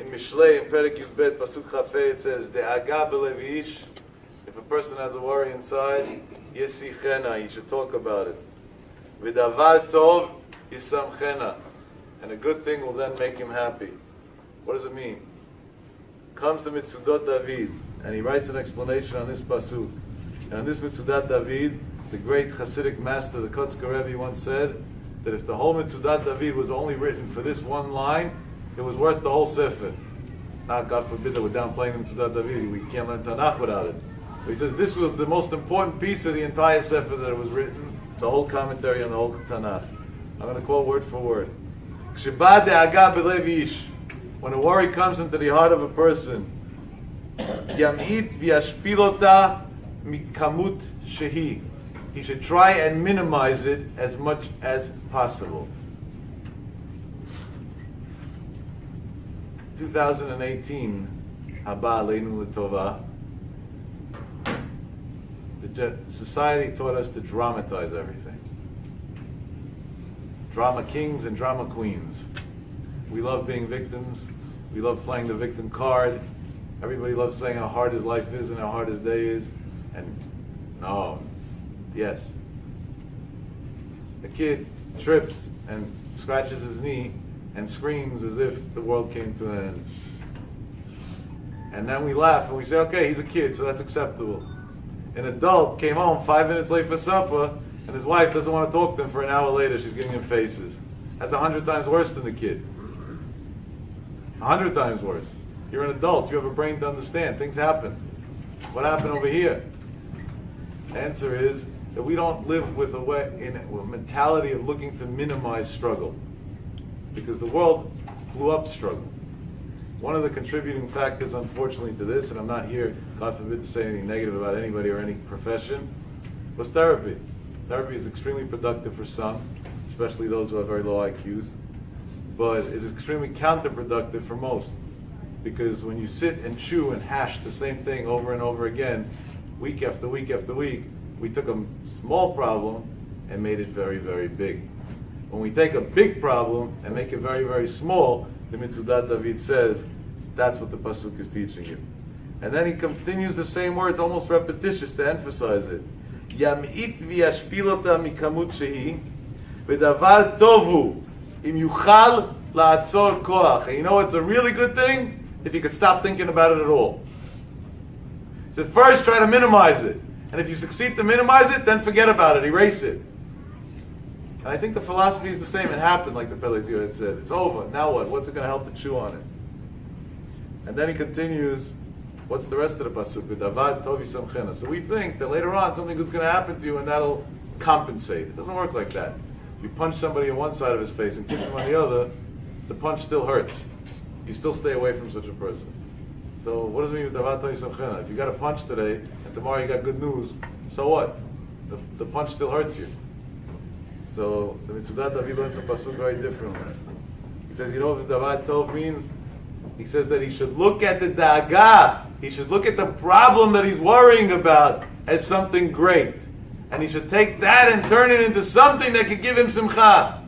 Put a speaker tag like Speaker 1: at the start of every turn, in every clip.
Speaker 1: In Mishlei, in Perek Yud Pasuk Chafei, it says, De'aga b'lev ish. If a person has a worry inside, yesi chena, he should talk about it. V'davar tov yisam chena. And a good thing will then make him happy. What does it mean? Comes to Mitzudot David, and he writes an explanation on this pasuk. And on this Mitzudat David, the great Hasidic master, the Kotzker Rebbe, once said that if the whole Mitzudat David was only written for this one line, it was worth the whole Sefer. Now, God forbid that we're downplaying the Mitzudat David. We can't learn Tanakh without it. But he says this was the most important piece of the entire Sefer that it was written, the whole commentary on the whole Tanakh. I'm going to quote word for word. K'sheba de'aga b'lev ish. When a worry comes into the heart of a person, Yam'it v'yashpilota mikamut shehi. He should try and minimize it as much as possible. 2018, Haba Aleinu L'Tova. The society taught us to dramatize everything. Drama kings and drama queens. We love being victims. We love playing the victim card. Everybody loves saying how hard his life is and how hard his day is. And no, yes. A kid trips and scratches his knee and screams as if the world came to an end. And then we laugh and we say, okay, he's a kid, so that's acceptable. An adult came home 5 minutes late for supper, and his wife doesn't want to talk to him for an hour later. She's giving him faces. That's 100 times worse than the kid. 100 times worse. You're an adult. You have a brain to understand. Things happen. What happened over here? The answer is that we don't live with a mentality of looking to minimize struggle, because the world blew up struggle. One of the contributing factors, unfortunately, to this, and I'm not here, God forbid, to say anything negative about anybody or any profession, was therapy. Therapy is extremely productive for some, especially those who have very low IQs, but it's extremely counterproductive for most, because when you sit and chew and hash the same thing over and over again, week after week after week, we took a small problem and made it very, very big. When we take a big problem and make it very, very small, the Mitzudat David says, that's what the Pasuk is teaching you. And then he continues the same words, almost repetitious to emphasize it. Yam'it v'yashpilota mikamut shehi, v'davar tovu, im yuchal la'atzor koach. And you know it's a really good thing? If you could stop thinking about it at all. He says, first try to minimize it. And if you succeed to minimize it, then forget about it, erase it. And I think the philosophy is the same. It happened, like the Pelez had said. It's over. Now what? What's it going to help to chew on it? And then he continues, what's the rest of the pasuk? V'davar tov yisam chena. So we think that later on something good's going to happen to you and that'll compensate. It doesn't work like that. If you punch somebody on one side of his face and kiss him on the other, the punch still hurts. You still stay away from such a person. So what does it mean v'davar tov yisam chena? If you got a punch today and tomorrow you got good news, so what? The punch still hurts you. So the Mitzudat David learns the pasuk very differently. He says, you know what Davar Tov means? He says that he should look at the da'aga, he should look at the problem that he's worrying about as something great. And he should take that and turn it into something that could give him simcha.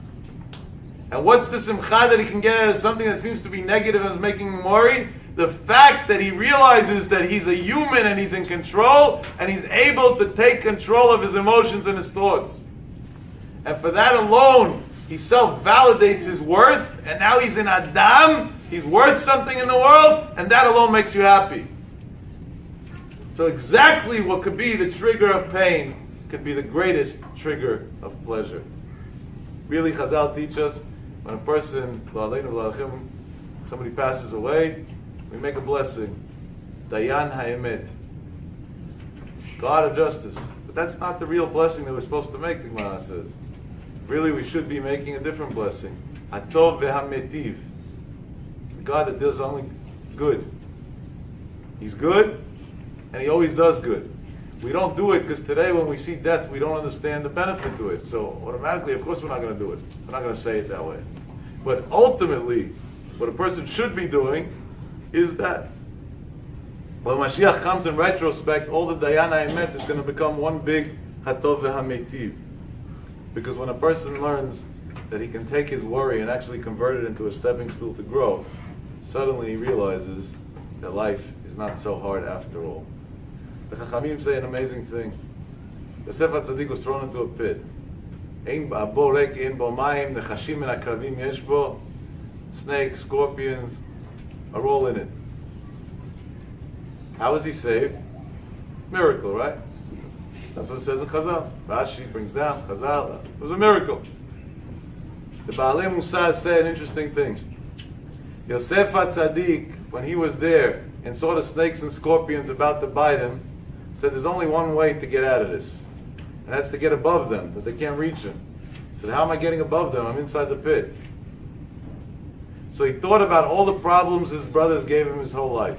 Speaker 1: And what's the simcha that he can get out of something that seems to be negative and is making him worry? The fact that he realizes that he's a human and he's in control, and he's able to take control of his emotions and his thoughts. And for that alone, he self-validates his worth, and now he's in Adam, he's worth something in the world, and that alone makes you happy. So exactly what could be the trigger of pain could be the greatest trigger of pleasure. Really, Chazal teach us, when a person, somebody passes away, we make a blessing. Dayan ha'emet. God of justice. But that's not the real blessing that we're supposed to make, the Gemara says. Really, we should be making a different blessing. Atov ve'hametiv. The God that does only good. He's good, and He always does good. We don't do it because today when we see death, we don't understand the benefit to it. So automatically, of course, we're not going to do it. We're not going to say it that way. But ultimately, what a person should be doing is that when Mashiach comes in retrospect, all the Dayan HaEmet is going to become one big Hatov ve'hametiv. Because when a person learns that he can take his worry and actually convert it into a stepping stool to grow, suddenly he realizes that life is not so hard after all. The Chachamim say an amazing thing. Yosef HaTzadik was thrown into a pit. Ein ba'bo rek, ein bo mayim, nechashim en akravim yesh bo. Snakes, scorpions are all in it. How was he saved? Miracle, right? That's what it says in Chazal. Rashi brings down Chazal. It was a miracle. The Baalei Musar say an interesting thing. Yosef HaTzadik, when he was there and saw the snakes and scorpions about to bite him, said there's only one way to get out of this. And that's to get above them, that they can't reach him. He said, how am I getting above them? I'm inside the pit. So he thought about all the problems his brothers gave him his whole life.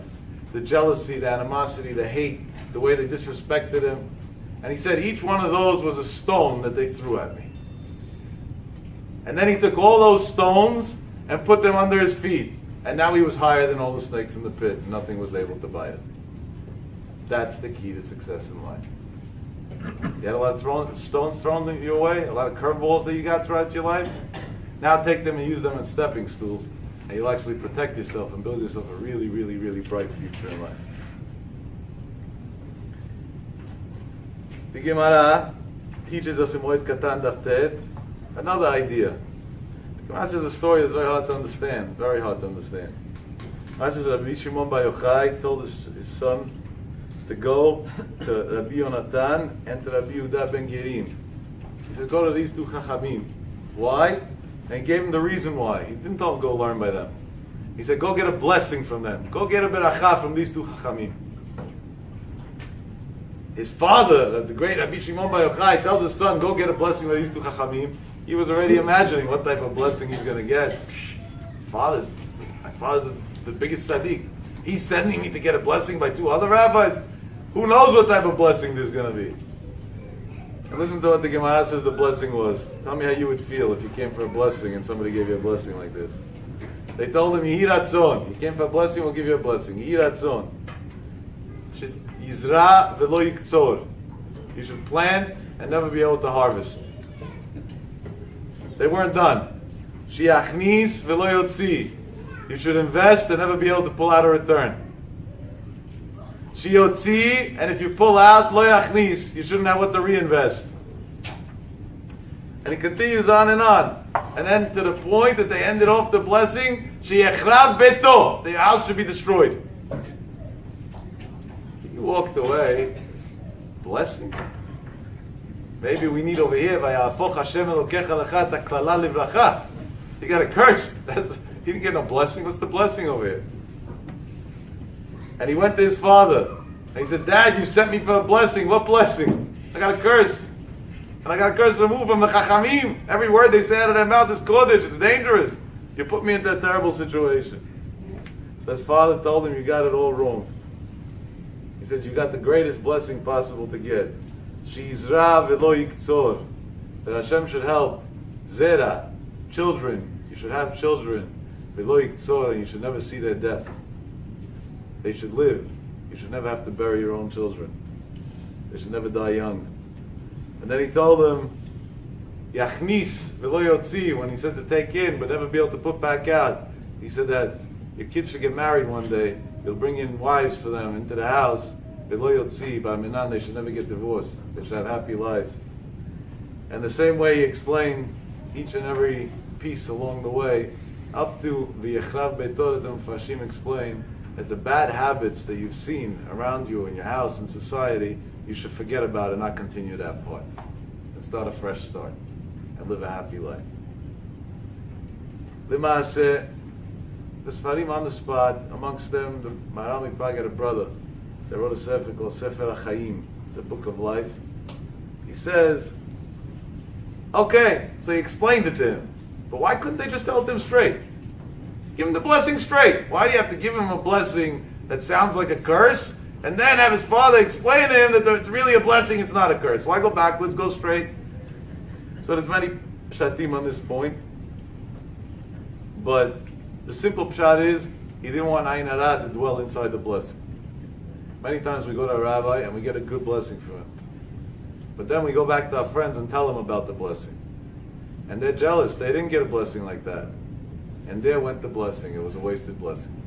Speaker 1: The jealousy, the animosity, the hate, the way they disrespected him. And he said each one of those was a stone that they threw at me. And then he took all those stones and put them under his feet. And now he was higher than all the snakes in the pit. And nothing was able to bite him. That's the key to success in life. You had a lot of stones thrown your way, a lot of curveballs that you got throughout your life. Now take them and use them as stepping stools. And you'll actually protect yourself and build yourself a really, really, really bright future in life. The Gemara teaches us in Moed Katan Daf Tet another idea. The Gemara says a story that's very hard to understand. Very hard to understand. The Gemara says Rabbi Shimon Bar Yochai told his son to go to Rabbi Yonatan and to Rabbi Yehuda ben Gerim. He said, go to these two Chachamim. Why? And he gave him the reason why. He didn't tell him go learn by them. He said, go get a blessing from them. Go get a beracha from these two Chachamim. His father, the great Rabbi Shimon Bar Yochai, tells his son, go get a blessing by these two Chachamim. He was already imagining what type of blessing he's going to get. My father's the biggest tzaddik. He's sending me to get a blessing by two other rabbis. Who knows what type of blessing there's going to be? And listen to what the Gemara says the blessing was. Tell me how you would feel if you came for a blessing and somebody gave you a blessing like this. They told him, Yehi Ratzon. You came for a blessing, we'll give you a blessing. Yehi Ratzon. Yizra velo yiktzor. You should plant and never be able to harvest. They weren't done. Shiachnis velo yotzi. You should invest and never be able to pull out a return. Shiyotzi, and if you pull out, lo yachnis, you shouldn't have what to reinvest. And it continues on and on. And then to the point that they ended off the blessing, sheyechrab beto, the house should be destroyed. You walked away, blessing. Maybe we need over here, vayafoch Hashem elokecha lecha ta klala livracha. You got a curse. He didn't get no blessing. What's the blessing over here? And he went to his father. And he said, Dad, you sent me for a blessing. What blessing? I got a curse. And I got a curse removed from the Chachamim. Every word they say out of their mouth is Kodesh. It's dangerous. You put me into a terrible situation. So his father told him, you got it all wrong. He said, you got the greatest blessing possible to get. Shizra velo yiktzor. That Hashem should help. Zera. Children. You should have children. Velo yiktzor. And you should never see their death. They should live. You should never have to bury your own children. They should never die young. And then he told them, Yachnis v'lo yotzi, when he said to take in but never be able to put back out. He said that your kids should get married one day. You'll bring in wives for them into the house. V'lo yotzi, bar minan, they should never get divorced. They should have happy lives. And the same way he explained each and every piece along the way, up to v'yechrav beito, that the Mufashim explain that the bad habits that you've seen around you in your house and society, you should forget about it and not continue that part. And start a fresh start. And live a happy life. L'maaseh, the Sfarim on the spot, amongst them, the Maharal Mikpag had a brother that wrote a sefer called Sefer HaChaim, the Book of Life. He says, okay, so he explained it to him. But why couldn't they just tell it to him straight? Give him the blessing straight. Why do you have to give him a blessing that sounds like a curse, and then have his father explain to him that it's really a blessing, it's not a curse? Why go backwards, go straight? So there's many pshatim on this point. But the simple pshat is, he didn't want Ayin Hara to dwell inside the blessing. Many times we go to a rabbi and we get a good blessing from him. But then we go back to our friends and tell them about the blessing. And they're jealous. They didn't get a blessing like that. And there went the blessing. It was a wasted blessing.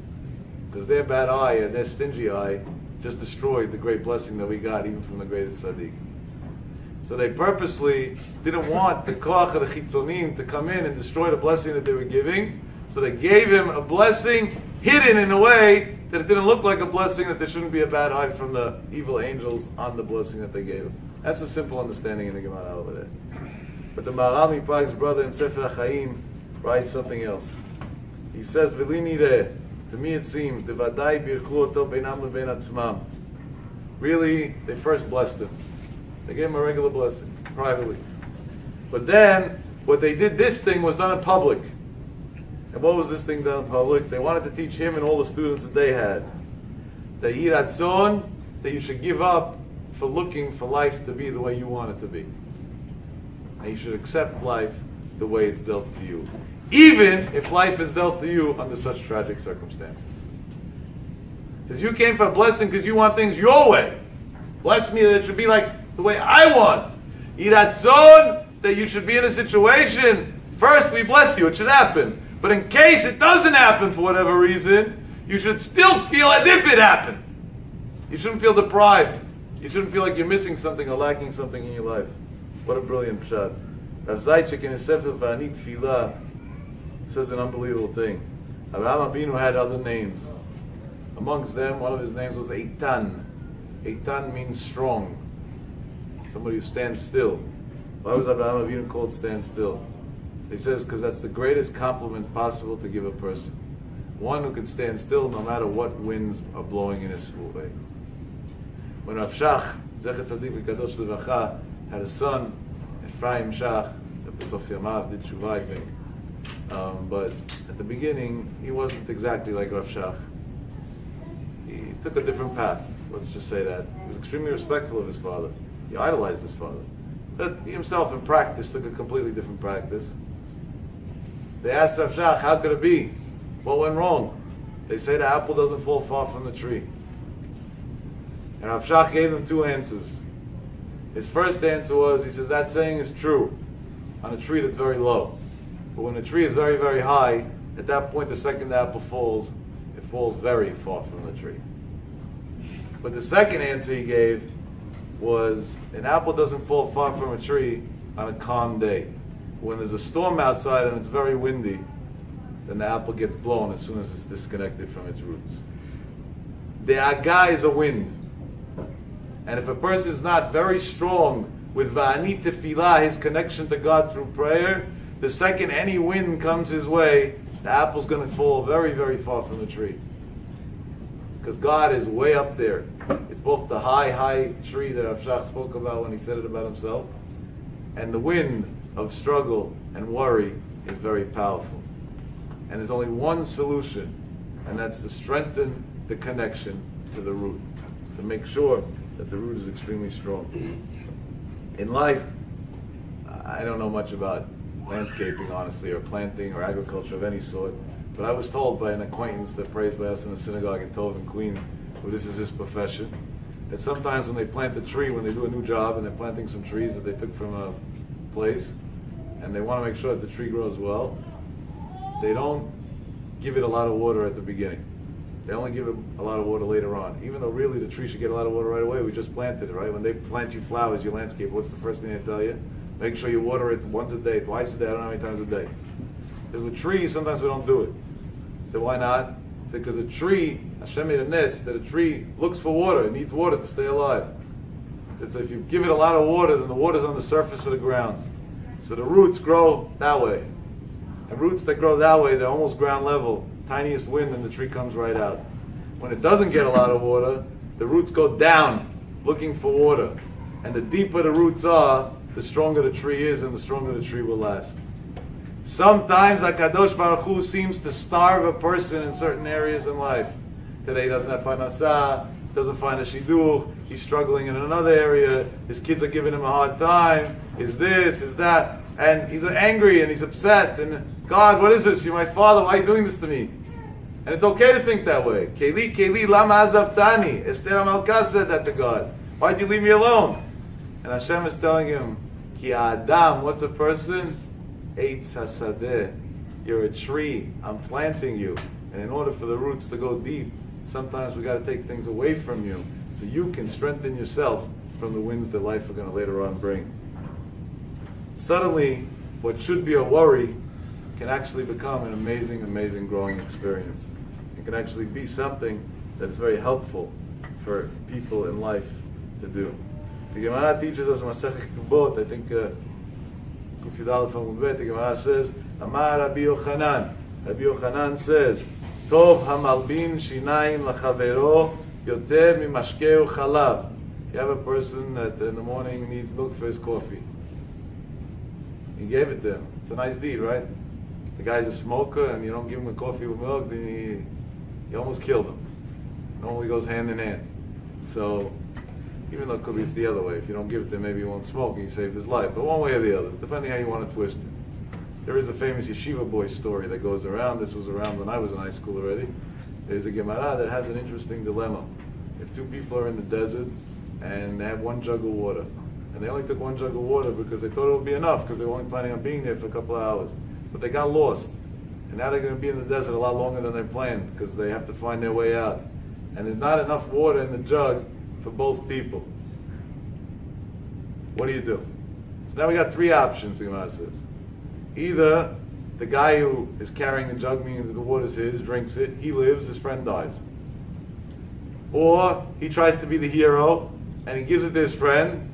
Speaker 1: Because their bad eye and their stingy eye just destroyed the great blessing that we got even from the greatest tzaddik. So they purposely didn't want the koach of the chitzonim to come in and destroy the blessing that they were giving. So they gave him a blessing hidden in a way that it didn't look like a blessing, that there shouldn't be a bad eye from the evil angels on the blessing that they gave him. That's a simple understanding in the Gemara over there. But the Maharal Mipag's brother in Sefer HaChaim writes something else. He says, "V'li nireh," to me it seems, "Devadai birchu oto beinam lebein atzmam." Really, they first blessed him. They gave him a regular blessing, privately. But then, what they did, this thing was done in public. And what was this thing done in public? They wanted to teach him and all the students that they had that yiratzon, that you should give up for looking for life to be the way you want it to be. And you should accept life the way it's dealt to you, even if life is dealt to you under such tragic circumstances. Because you came for a blessing because you want things your way. Bless me that it should be like the way I want. Yiratzon, that you should be in a situation, first we bless you, it should happen. But in case it doesn't happen for whatever reason, you should still feel as if it happened. You shouldn't feel deprived. You shouldn't feel like you're missing something or lacking something in your life. What a brilliant pshat. Rav Zaychik in his Sefer V'ani Tfilah says an unbelievable thing. Avraham Avinu had other names. Amongst them, one of his names was Eitan. Eitan means strong. Somebody who stands still. Why was Avraham Avinu called stand still? He says, because that's the greatest compliment possible to give a person. One who can stand still no matter what winds are blowing in his way. When Rav Shach, Zechet Tzadik V'Kadosh Levacha, had a son, Ephraim Shach, that B'sof Yamav did Tshuva, I think. But at the beginning, he wasn't exactly like Rav Shach. He took a different path, let's just say that. He was extremely respectful of his father. He idolized his father. But he himself in practice took a completely different practice. They asked Rav Shach, how could it be? What went wrong? They say the apple doesn't fall far from the tree. And Rav Shach gave them two answers. His first answer was, he says, that saying is true on a tree that's very low. But when the tree is very, very high, at that point the second apple falls, it falls very far from the tree. But the second answer he gave was, an apple doesn't fall far from a tree on a calm day. When there's a storm outside and it's very windy, then the apple gets blown as soon as it's disconnected from its roots. The aga is a wind. And if a person is not very strong with va'ani tefillah, his connection to God through prayer, the second any wind comes his way, the apple's going to fall very, very far from the tree. Because God is way up there. It's both the high, high tree that Rav Shach spoke about when he said it about himself, and the wind of struggle and worry is very powerful. And there's only one solution, and that's to strengthen the connection to the root, to make sure that the root is extremely strong. In life, I don't know much about landscaping, honestly, or planting or agriculture of any sort, but I was told by an acquaintance that prays by us in the synagogue in Tov in Queens, who this is his profession, that sometimes when they plant a tree, when they do a new job and they're planting some trees that they took from a place, and they want to make sure that the tree grows well, they don't give it a lot of water at the beginning. They only give it a lot of water later on. Even though really the tree should get a lot of water right away, we just planted it, right? When they plant you flowers, you landscape, what's the first thing they tell you? Make sure you water it once a day, twice a day, I don't know how many times a day. Because with trees, sometimes we don't do it. So why not? Because a tree, Hashem made a nest, that a tree looks for water, it needs water to stay alive. So if you give it a lot of water, then the water's on the surface of the ground. So the roots grow that way. And roots that grow that way, they're almost ground level. Tiniest wind and the tree comes right out. When it doesn't get a lot of water, the roots go down looking for water. And the deeper the roots are, the stronger the tree is and the stronger the tree will last. Sometimes HaKadosh Baruch Hu seems to starve a person in certain areas in life. Today he doesn't have parnasah, doesn't find a shidduch, he's struggling in another area, his kids are giving him a hard time, is this, is that, and he's angry and he's upset, and God, what is this? You're my father, why are you doing this to me? And it's okay to think that way. Keli, Keli, lama azavtani. Esther HaMalka said that to God. Why'd you leave me alone? And Hashem is telling him, Ki Adam, what's a person? Eitz hasadeh. You're a tree. I'm planting you. And in order for the roots to go deep, sometimes we got to take things away from you so you can strengthen yourself from the winds that life are going to later on bring. Suddenly, what should be a worry can actually become an amazing, amazing growing experience. It can actually be something that's very helpful for people in life to do. The Gemara teaches us Masechet Ketubot, I think Kuf Yud Aleph Amud Bet, the Gemara says, Amar Rabbi Yochanan. Rabbi Yochanan says, Tov hamalbin shinayim lachavero yoter mimashkeu chalav. You have a person that in the morning needs milk for his coffee. He gave it to him. It's a nice deed, right? The guy's a smoker and you don't give him a coffee with milk, then you almost killed him. It normally goes hand in hand. So, even though it could be it's the other way. If you don't give it to him, maybe he won't smoke and you saved his life. But one way or the other, depending how you want to twist it. There is a famous yeshiva boy story that goes around. This was around when I was in high school already. There's a Gemara that has an interesting dilemma. If two people are in the desert and they have one jug of water, and they only took one jug of water because they thought it would be enough because they were only planning on being there for a couple of hours. But they got lost. And now they're going to be in the desert a lot longer than they planned because they have to find their way out. And there's not enough water in the jug for both people. What do you do? So now we got three options, the Gemara says. Either the guy who is carrying the jug, meaning that the water's his, drinks it, he lives, his friend dies. Or he tries to be the hero and he gives it to his friend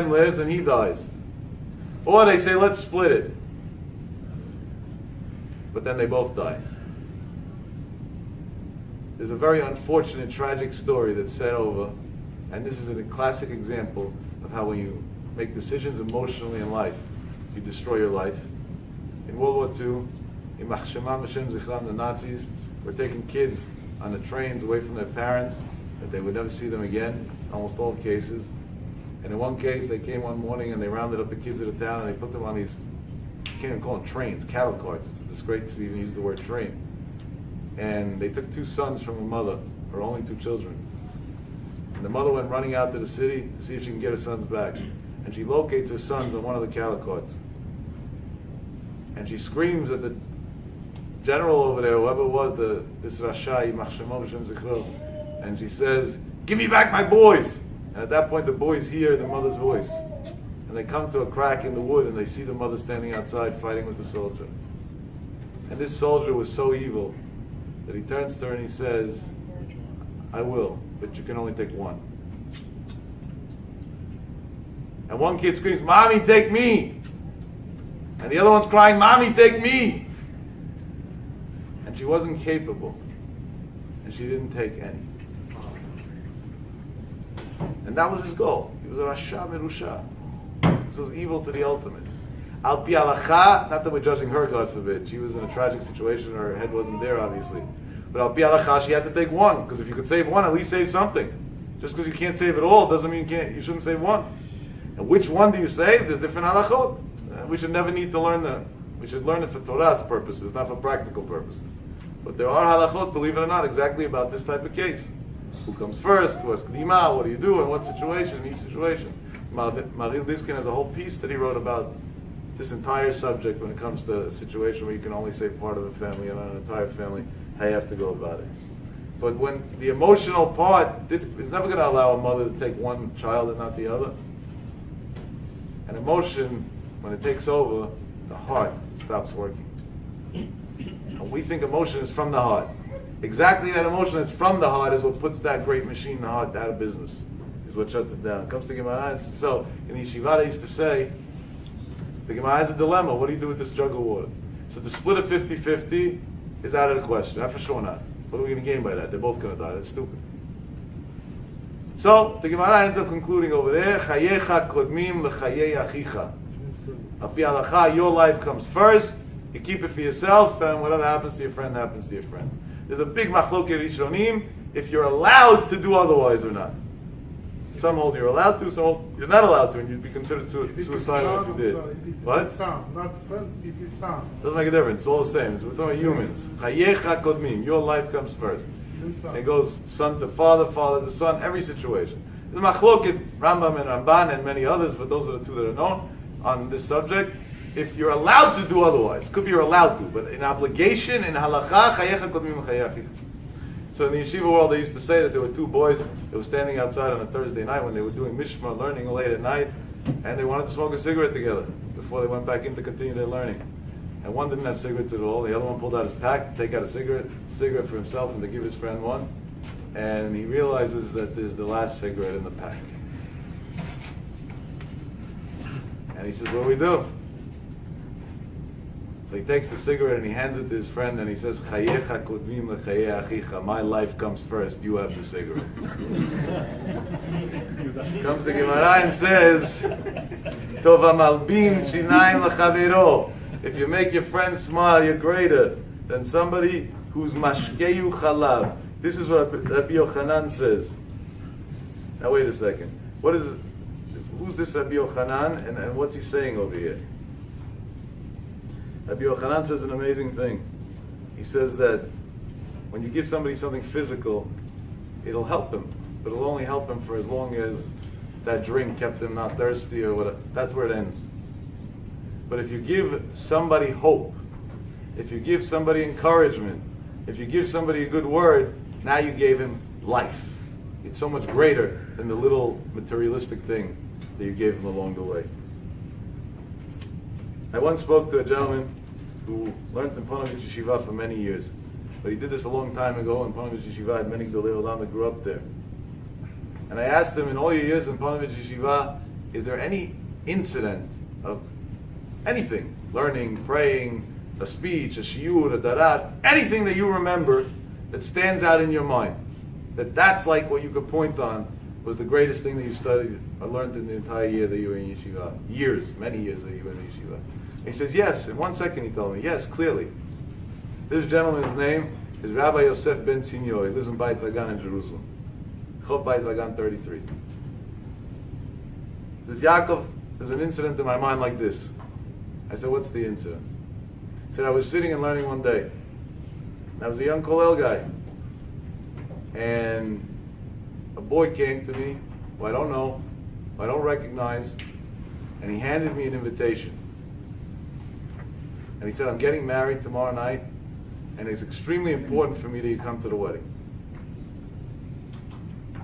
Speaker 1: lives and he dies. Or they say, let's split it. But then they both die. There's a very unfortunate, tragic story that's set over, and this is a classic example of how when you make decisions emotionally in life, you destroy your life. In World War II, Yimach Shemam Hashem Zichram, the Nazis were taking kids on the trains away from their parents, that they would never see them again, almost all cases. And in one case, they came one morning and they rounded up the kids of the town and they put them on these, you can't even call them trains, cattle carts. It's a disgrace to even use the word train. And they took two sons from a mother, her only two children. And the mother went running out to the city to see if she can get her sons back. And she locates her sons on one of the cattle carts. And she screams at the general over there, whoever it was, this Rasha, Yimach Shemo Hashem Zichro, and she says, "Give me back my boys!" And at that point the boys hear the mother's voice. And they come to a crack in the wood and they see the mother standing outside fighting with the soldier. And this soldier was so evil that he turns to her and he says, "I will, but you can only take one." And one kid screams, "Mommy, take me!" And the other one's crying, "Mommy, take me!" And she wasn't capable. And she didn't take any. And that was his goal. He was a Rasha Merusha. This was evil to the ultimate. Al pi halacha, not that we're judging her, God forbid. She was in a tragic situation, her head wasn't there, obviously. But al pi halacha, she had to take one. Because if you could save one, at least save something. Just because you can't save it all doesn't mean you shouldn't save one. And which one do you save? There's different halachot. We should never need to learn them. We should learn it for Torah's purposes, not for practical purposes. But there are halachot, believe it or not, exactly about this type of case. Who comes first? Who has kedima? What do you do? In what situation? In each situation. Maril Diskin has a whole piece that he wrote about this entire subject when it comes to a situation where you can only save part of a family and not an entire family, how you have to go about it. But when the emotional part is never going to allow a mother to take one child and not the other. And emotion, when it takes over, the heart stops working. And we think emotion is from the heart. Exactly that emotion that's from the heart is what puts that great machine, the heart, out of business. Is what shuts it down. It comes to Gemara. So in the yeshiva they used to say, the Gemara has a dilemma. What do you do with this jug of water? So to split a 50-50 is out of the question. Not for sure not. What are we going to gain by that? They're both going to die. That's stupid. So the Gemara ends up concluding over there, Chayecha kodmim l'chayei achicha. Al pi halacha, your life comes first. You keep it for yourself, and whatever happens to your friend happens to your friend. There's a big machloket rishonim if you're allowed to do otherwise or not. Some hold you're allowed to, some hold you're not allowed to, and you'd be considered suicidal if you did. What?
Speaker 2: Not friend, it is son.
Speaker 1: Doesn't make a difference. It's all the same. We're talking about humans. Chayecha kodmim. Your life comes first. It goes son to father, father to son, every situation. There's machloket, Rambam and Ramban and many others, but those are the two that are known on this subject. if you're allowed to do otherwise. Could be you're allowed to, but in obligation, in halacha, chayecha kodmim l'chayei achicha. So in the yeshiva world, they used to say that there were two boys that were standing outside on a Thursday night when they were doing mishma, learning late at night, and they wanted to smoke a cigarette together before they went back in to continue their learning. And one didn't have cigarettes at all. The other one pulled out his pack to take out a cigarette for himself and to give his friend one. And he realizes that there's the last cigarette in the pack. And he says, what do we do? So he takes the cigarette and he hands it to his friend and he says, Chayecha kodmim l'chayei achicha. My life comes first, you have the cigarette. Comes the Gemara and says, Tov Malbim shinayim l'chaviro. If you make your friend smile, you're greater than somebody who's mashkeyu chalav. This is what Rabbi Yochanan says. Now wait a second. Who's this Rabbi Yochanan and what's he saying over here? Rabbi Yochanan says an amazing thing. He says that when you give somebody something physical, it'll help him, but it'll only help him for as long as that drink kept him not thirsty or whatever. That's where it ends. But if you give somebody hope, if you give somebody encouragement, if you give somebody a good word, now you gave him life. It's so much greater than the little materialistic thing that you gave him along the way. I once spoke to a gentleman who learned in Ponevezh Yeshiva for many years. But he did this a long time ago, and Ponevezh Yeshiva had many Gedolei Olam that grew up there. And I asked him, in all your years in Ponevezh Yeshiva, is there any incident of anything, learning, praying, a speech, a shiur, a darat, anything that you remember that stands out in your mind, that's like what you could point on was the greatest thing that you studied or learned in the entire year that you were in yeshiva? Years, many years that you were in yeshiva. He says, yes. In 1 second he told me, yes, clearly. This gentleman's name is Rabbi Yosef Ben Sinyor. He lives in Beit Lagan in Jerusalem. Chov Beit Lagan 33. He says, Yaakov, there's an incident in my mind like this. I said, what's the incident? He said, I was sitting and learning one day. And I was a young Kollel guy. And a boy came to me who I don't know, who I don't recognize, and he handed me an invitation. And he said, I'm getting married tomorrow night, and it's extremely important for me that you come to the wedding.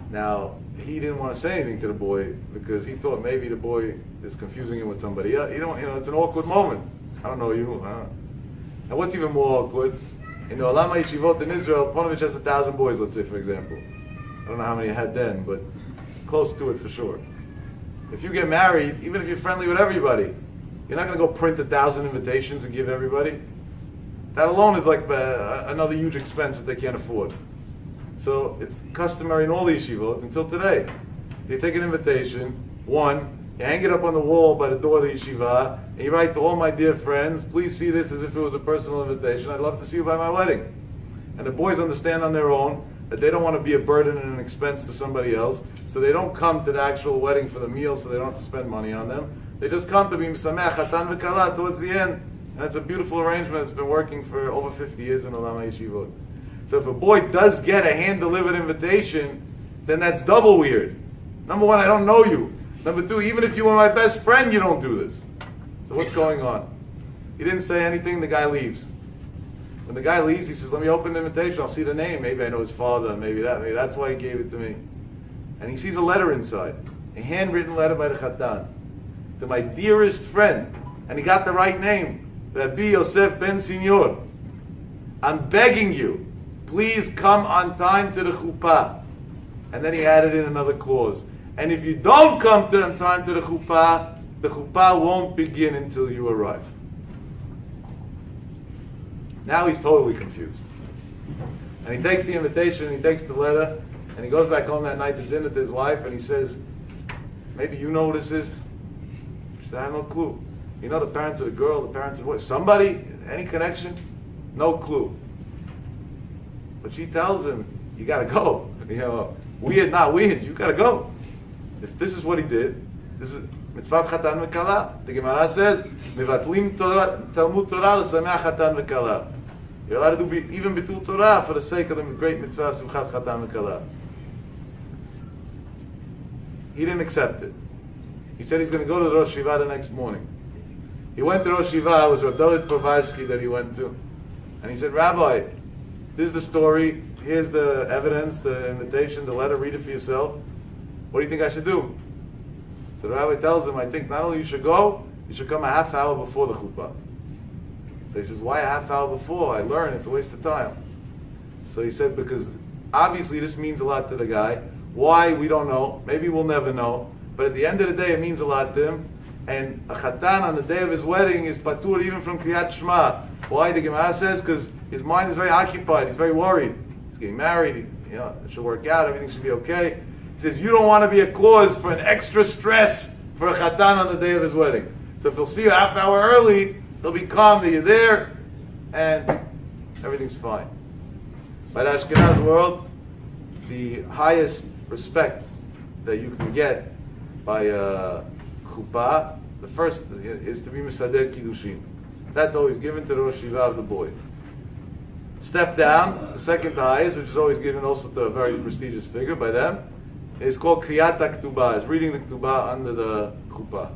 Speaker 1: Now, he didn't want to say anything to the boy because he thought maybe the boy is confusing him with somebody else. It's an awkward moment. I don't know you. And what's even more awkward? In the Olam HaYeshivot in Israel, Ponevezh has 1,000 boys, let's say, for example. I don't know how many he had then, but close to it for sure. If you get married, even if you're friendly with everybody, you're not going to go print 1,000 invitations and give everybody. That alone is like another huge expense that they can't afford. So it's customary in all the yeshivot until today. You take an invitation, one, you hang it up on the wall by the door of the yeshiva, and you write to all my dear friends, please see this as if it was a personal invitation. I'd love to see you by my wedding. And the boys understand on their own that they don't want to be a burden and an expense to somebody else, so they don't come to the actual wedding for the meal, so they don't have to spend money on them. They just come to be Misamech, Hatan v'Kala towards the end. And it's a beautiful arrangement. It's been working for over 50 years in Olam HaYeshivot. So if a boy does get a hand-delivered invitation, then that's double weird. Number one, I don't know you. Number two, even if you were my best friend, you don't do this. So what's going on? He didn't say anything, the guy leaves. When the guy leaves, he says, let me open the invitation, I'll see the name. Maybe I know his father, maybe that's why he gave it to me. And he sees a letter inside, a handwritten letter by the Chatan, to my dearest friend. And he got the right name, Rabbi Yosef Ben Sinyor. I'm begging you, please come on time to the chuppah. And then he added in another clause. And if you don't come on time to the chuppah won't begin until you arrive. Now he's totally confused. And he takes the invitation, and he takes the letter, and he goes back home that night to dinner to his wife, and he says, maybe you know what this is? She said, I have no clue. You know the parents of the girl, the parents of the boy? Somebody? Any connection? No clue. But she tells him, you gotta go. Weird, not weird, you gotta go. If this is what he did, this is mitzvah chatan v'kala. The Gemara says, mevatlim Talmud Torah l'sameach chatan v'kala. You're allowed to do even bitul Torah for the sake of the great mitzvah of simchat chatan v'kala. He didn't accept it. He said he's going to go to the Rosh Yeshiva the next morning. He went to Rosh Yeshiva, it was Rav David Povarsky that he went to. And he said, Rabbi, this is the story, here's the evidence, the invitation, the letter, read it for yourself. What do you think I should do? So the rabbi tells him, I think not only you should go, you should come a half hour before the chuppah. So he says, why a half hour before? I learn, it's a waste of time. So he said, because obviously this means a lot to the guy. Why, we don't know. Maybe we'll never know. But at the end of the day, it means a lot to him. And a chatan on the day of his wedding is patur even from Kriyat Shema. Why? The Gemara says, because his mind is very occupied, he's very worried. He's getting married, it should work out, everything should be okay. He says, you don't want to be a cause for an extra stress for a chatan on the day of his wedding. So if he'll see you a half hour early, he'll be calm that you're there, and everything's fine. By the Ashkenaz world, the highest respect that you can get by a chuppah, the first is to be Mesader Kiddushin. That's always given to the Rosh Yeshiva of the boy. Step down, the second highest, which is always given also to a very prestigious figure by them, is called Kriyat HaKtubah, is reading the Ktubah under the chuppah.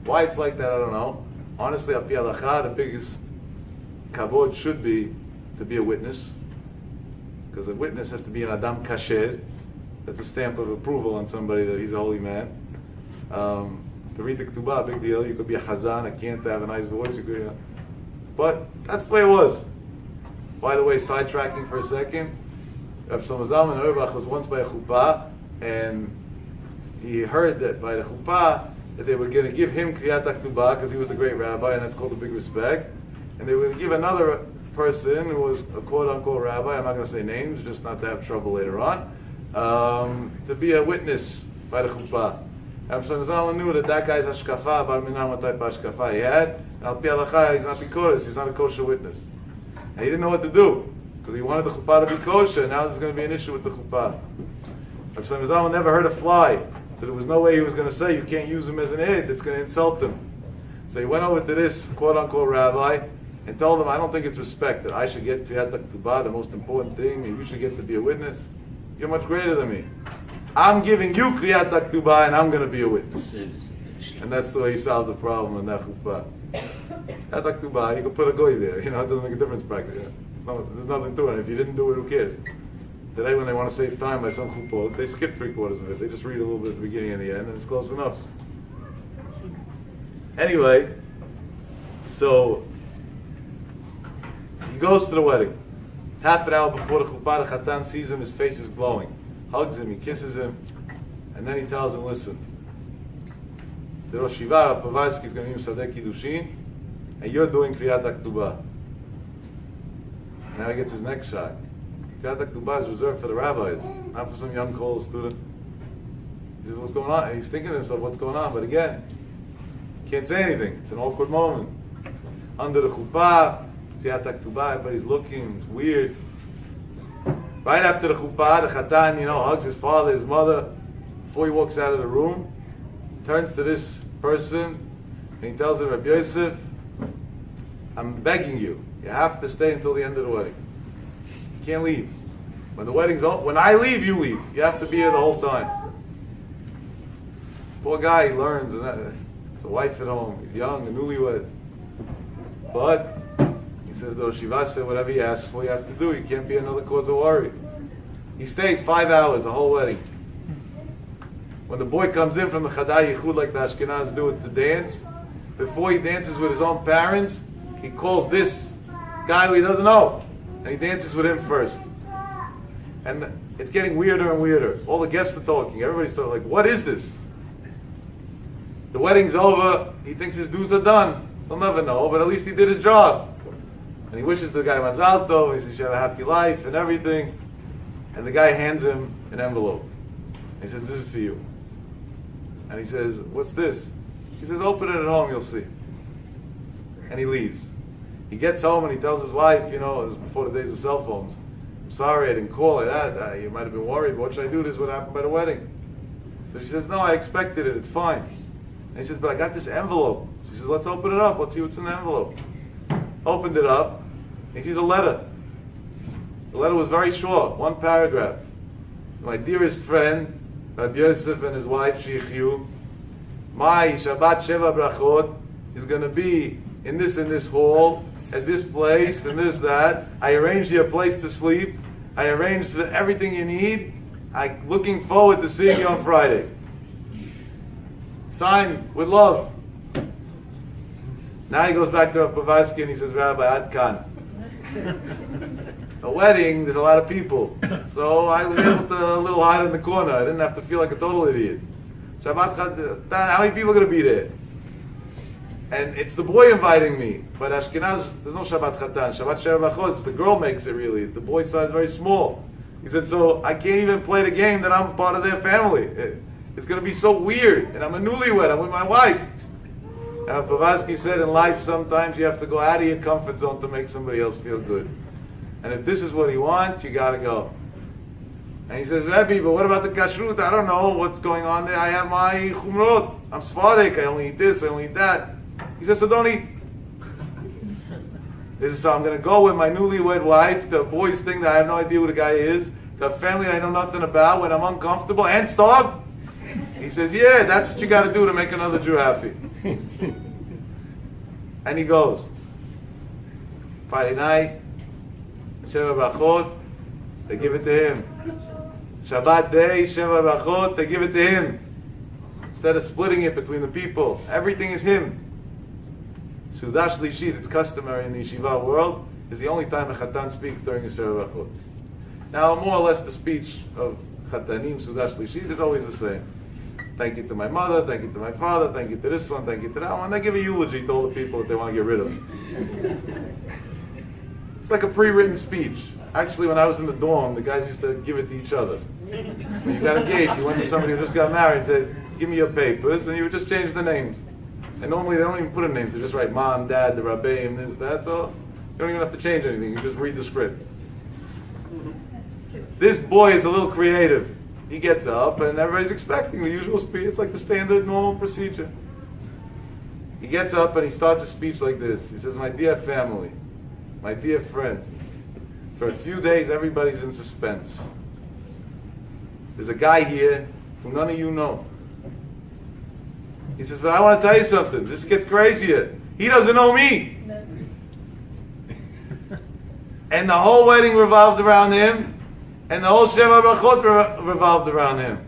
Speaker 1: Why it's like that, I don't know. Honestly, Al Pi Halacha, the biggest kavod should be to be a witness, because a witness has to be an Adam Kasher. That's a stamp of approval on somebody that he's a holy man. To read the Ktubah, big deal. You could be a Chazan, a can't have a nice voice. You could, but that's the way it was. By the way, sidetracking for a second, Rav Shlomo Zalman Auerbach was once by a chuppah, and he heard that by the chuppah that they were going to give him Kriyat HaKtubah because he was the great rabbi, and that's called a big respect. And they were going to give another person who was a quote-unquote rabbi, I'm not going to say names, just not to have trouble later on, to be a witness by the chuppah. Rav Shlomo Zalman knew that guy's hashkafa, bar minar what type of hashkafa he had, and al pi halacha, he's not bikoros, he's not a kosher witness. And he didn't know what to do, because he wanted the chuppah to be kosher, and now there's going to be an issue with the chuppah. Rav Shlomo Zalman never heard a fly, so there was no way he was going to say, you can't use him as an aid, it's going to insult him. So he went over to this quote-unquote rabbi, and told him, I don't think it's respect, that I should get Kriyat HaKtubah, the most important thing, and you should get to be a witness. You're much greater than me. I'm giving you Kriyat HaKtubah, and I'm going to be a witness. And that's the way he solved the problem in that chuppah. Kriyat HaKtubah, you can put a goy there, it doesn't make a difference practically. There's nothing to it. If you didn't do it, who cares? Today, when they want to save time by some chuppah, they skip 3/4 of it. They just read a little bit at the beginning and the end, and it's close enough. Anyway, so he goes to the wedding. It's half an hour before the chuppah. The chatan sees him, his face is glowing. Hugs him, he kisses him, and then he tells him, listen, the Rosh Yeshiva, Povarsky, is going to be Mesader Kiddushin, and you're doing Kriyat HaKtubah. Now he gets his neck shot. Kriyat HaKtubah is reserved for the rabbis, not for some young college student. He says, what's going on? And he's thinking to himself, what's going on? But again, he can't say anything. It's an awkward moment. Under the chuppah, Kriyat HaKtubah, everybody's looking, it's weird. Right after the chuppah, the chatan, hugs his father, his mother, before he walks out of the room, turns to this person, and he tells him, Rabbi Yosef, I'm begging you, you have to stay until the end of the wedding. You can't leave. When the wedding's over, when I leave, you leave. You have to be here the whole time. Poor guy, he learns, and it's a wife at home, he's young, a newlywed. But he says, though Shiva said, whatever he asks for, you have to do. You can't be another cause of worry. He stays 5 hours, the whole wedding. When the boy comes in from the Chadai Yichud, like the Ashkenaz do it to dance, before he dances with his own parents, he calls this guy who he doesn't know, and he dances with him first. And it's getting weirder and weirder. All the guests are talking. Everybody's talking, like, what is this? The wedding's over. He thinks his dues are done. He'll never know, but at least he did his job. And he wishes the guy Mazal Tov, he says, you have a happy life and everything. And the guy hands him an envelope. He says, this is for you. And he says, what's this? He says, open it at home, you'll see. And he leaves. He gets home and he tells his wife, it was before the days of cell phones, I'm sorry I didn't call it. You might have been worried, but what should I do? This is what happened by the wedding. So she says, no, I expected it, it's fine. And he says, but I got this envelope. She says, let's open it up, let's see what's in the envelope. Opened it up, and he sees a letter. The letter was very short, one paragraph. My dearest friend, Rabbi Yosef and his wife, Shichyu, my Shabbat Sheva Brachot, is going to be in this hall, at this place, and this, that. I arranged you a place to sleep. I arranged everything you need. I'm looking forward to seeing you on Friday. Signed with love. Now he goes back to Rav Pavarsky and he says, Rabbi, Ad Kan. A wedding, there's a lot of people. So I was able to a little hide in the corner. I didn't have to feel like a total idiot. Shabbat Chatan, how many people are going to be there? And it's the boy inviting me. But Ashkenaz, there's no Shabbat Chatan. Shabbat Sheva Bachot, the girl makes it really. The boy side is very small. He said, so I can't even play the game that I'm part of their family. It's going to be so weird. And I'm a newlywed. I'm with my wife. And Pavarsky said in life sometimes you have to go out of your comfort zone to make somebody else feel good. And if this is what he wants, you got to go. And he says, Rebbe, but what about the kashrut? I don't know what's going on there. I have my chumrot. I'm Sephardic. I only eat this. I only eat that. He says, so don't eat. This is how I'm going to go with my newlywed wife to a boys thing that I have no idea who the guy is, to a family I know nothing about when I'm uncomfortable and starve. He says, yeah, that's what you got to do to make another Jew happy. And he goes. Friday night, Sheva Bachot, they give it to him. Shabbat day, Sheva Bachot, they give it to him. Instead of splitting it between the people, everything is him. Sudash Lishit, it's customary in the yeshiva world, is the only time a chatan speaks during his Sheva Bachot. Now, more or less, the speech of chatanim, Sudash Lishit, is always the same. Thank you to my mother, thank you to my father, thank you to this one, thank you to that one. They give a eulogy to all the people that they want to get rid of. It's like a pre-written speech. Actually, when I was in the dorm, the guys used to give it to each other. When you got engaged, you went to somebody who just got married and said, give me your papers, and you would just change the names. And normally they don't even put in names, they just write mom, dad, the rabbeim, this, that, so you don't even have to change anything, you just read the script. This boy is a little creative. He gets up and everybody's expecting the usual speech. It's like the standard normal procedure. He gets up and he starts a speech like this. He says, my dear family, my dear friends, for a few days everybody's in suspense. There's a guy here who none of you know. He says, but I want to tell you something. This gets crazier. He doesn't know me. And the whole wedding revolved around him. And the whole Sheva Brachot revolved around him.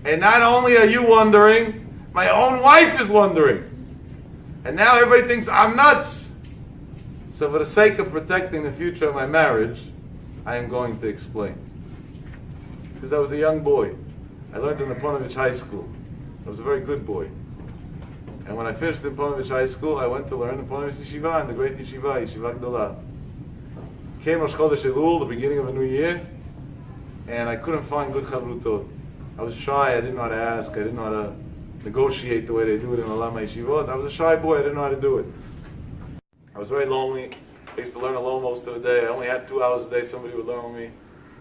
Speaker 1: And not only are you wondering, my own wife is wondering. And now everybody thinks I'm nuts. So for the sake of protecting the future of my marriage, I am going to explain. Because I was a young boy. I learned in the Ponovich High School. I was a very good boy. And when I finished in Ponovich High School, I went to learn in Ponovich Yeshiva, in the great Yeshiva, Yeshiva Gdolah. Came Rosh Chodesh Elul, the beginning of a new year, and I couldn't find good chavrutot. I was shy, I didn't know how to ask, I didn't know how to negotiate the way they do it in Olam HaYeshivot. I was a shy boy, I didn't know how to do it. I was very lonely. I used to learn alone most of the day. I only had 2 hours a day, somebody would learn with me.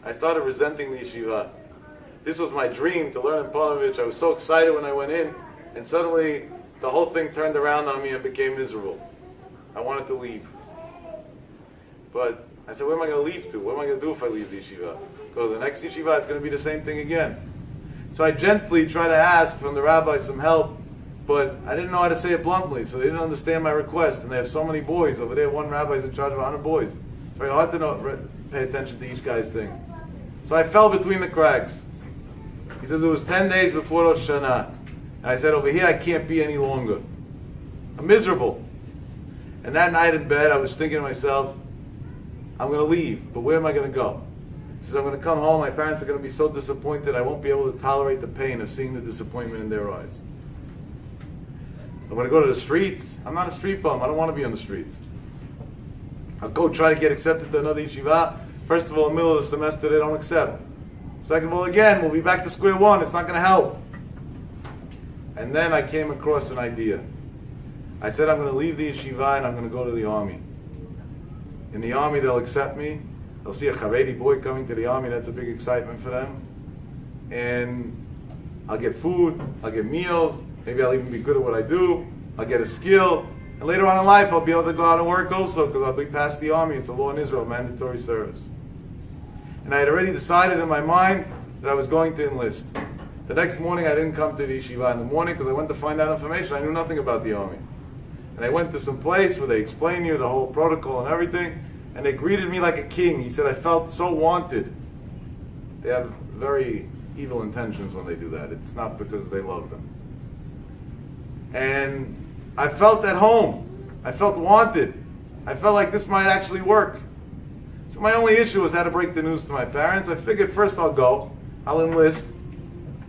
Speaker 1: I started resenting the yeshiva. This was my dream, to learn in Ponovich. I was so excited when I went in, and suddenly the whole thing turned around on me and became miserable. I wanted to leave. But I said, where am I going to leave to? What am I going to do if I leave the yeshiva? Go to the next yeshiva, it's going to be the same thing again. So I gently tried to ask from the rabbi some help, but I didn't know how to say it bluntly, so they didn't understand my request. And they have so many boys. Over there, one rabbi is in charge of 100 boys. It's very hard to pay attention to each guy's thing. So I fell between the cracks. He says, it was 10 days before Rosh Hashanah. And I said, over here I can't be any longer. I'm miserable. And that night in bed, I was thinking to myself, I'm going to leave, but where am I going to go? He says, I'm going to come home, my parents are going to be so disappointed, I won't be able to tolerate the pain of seeing the disappointment in their eyes. I'm going to go to the streets. I'm not a street bum, I don't want to be on the streets. I'll go try to get accepted to another yeshiva. First of all, in the middle of the semester, they don't accept. Second of all, again, we'll be back to square one, it's not going to help. And then I came across an idea. I said, I'm going to leave the yeshiva and I'm going to go to the army. In the army, they'll accept me. They'll see a Haredi boy coming to the army. That's a big excitement for them. And I'll get food. I'll get meals. Maybe I'll even be good at what I do. I'll get a skill. And later on in life, I'll be able to go out and work also because I'll be past the army. It's a law in Israel, mandatory service. And I had already decided in my mind that I was going to enlist. The next morning, I didn't come to the yeshiva in the morning because I went to find out information. I knew nothing about the army. And I went to some place where they explained to you the whole protocol and everything, and they greeted me like a king. He said, I felt so wanted. They have very evil intentions when they do that. It's not because they love them. And I felt at home. I felt wanted. I felt like this might actually work. So my only issue was how to break the news to my parents. I figured first I'll go, I'll enlist.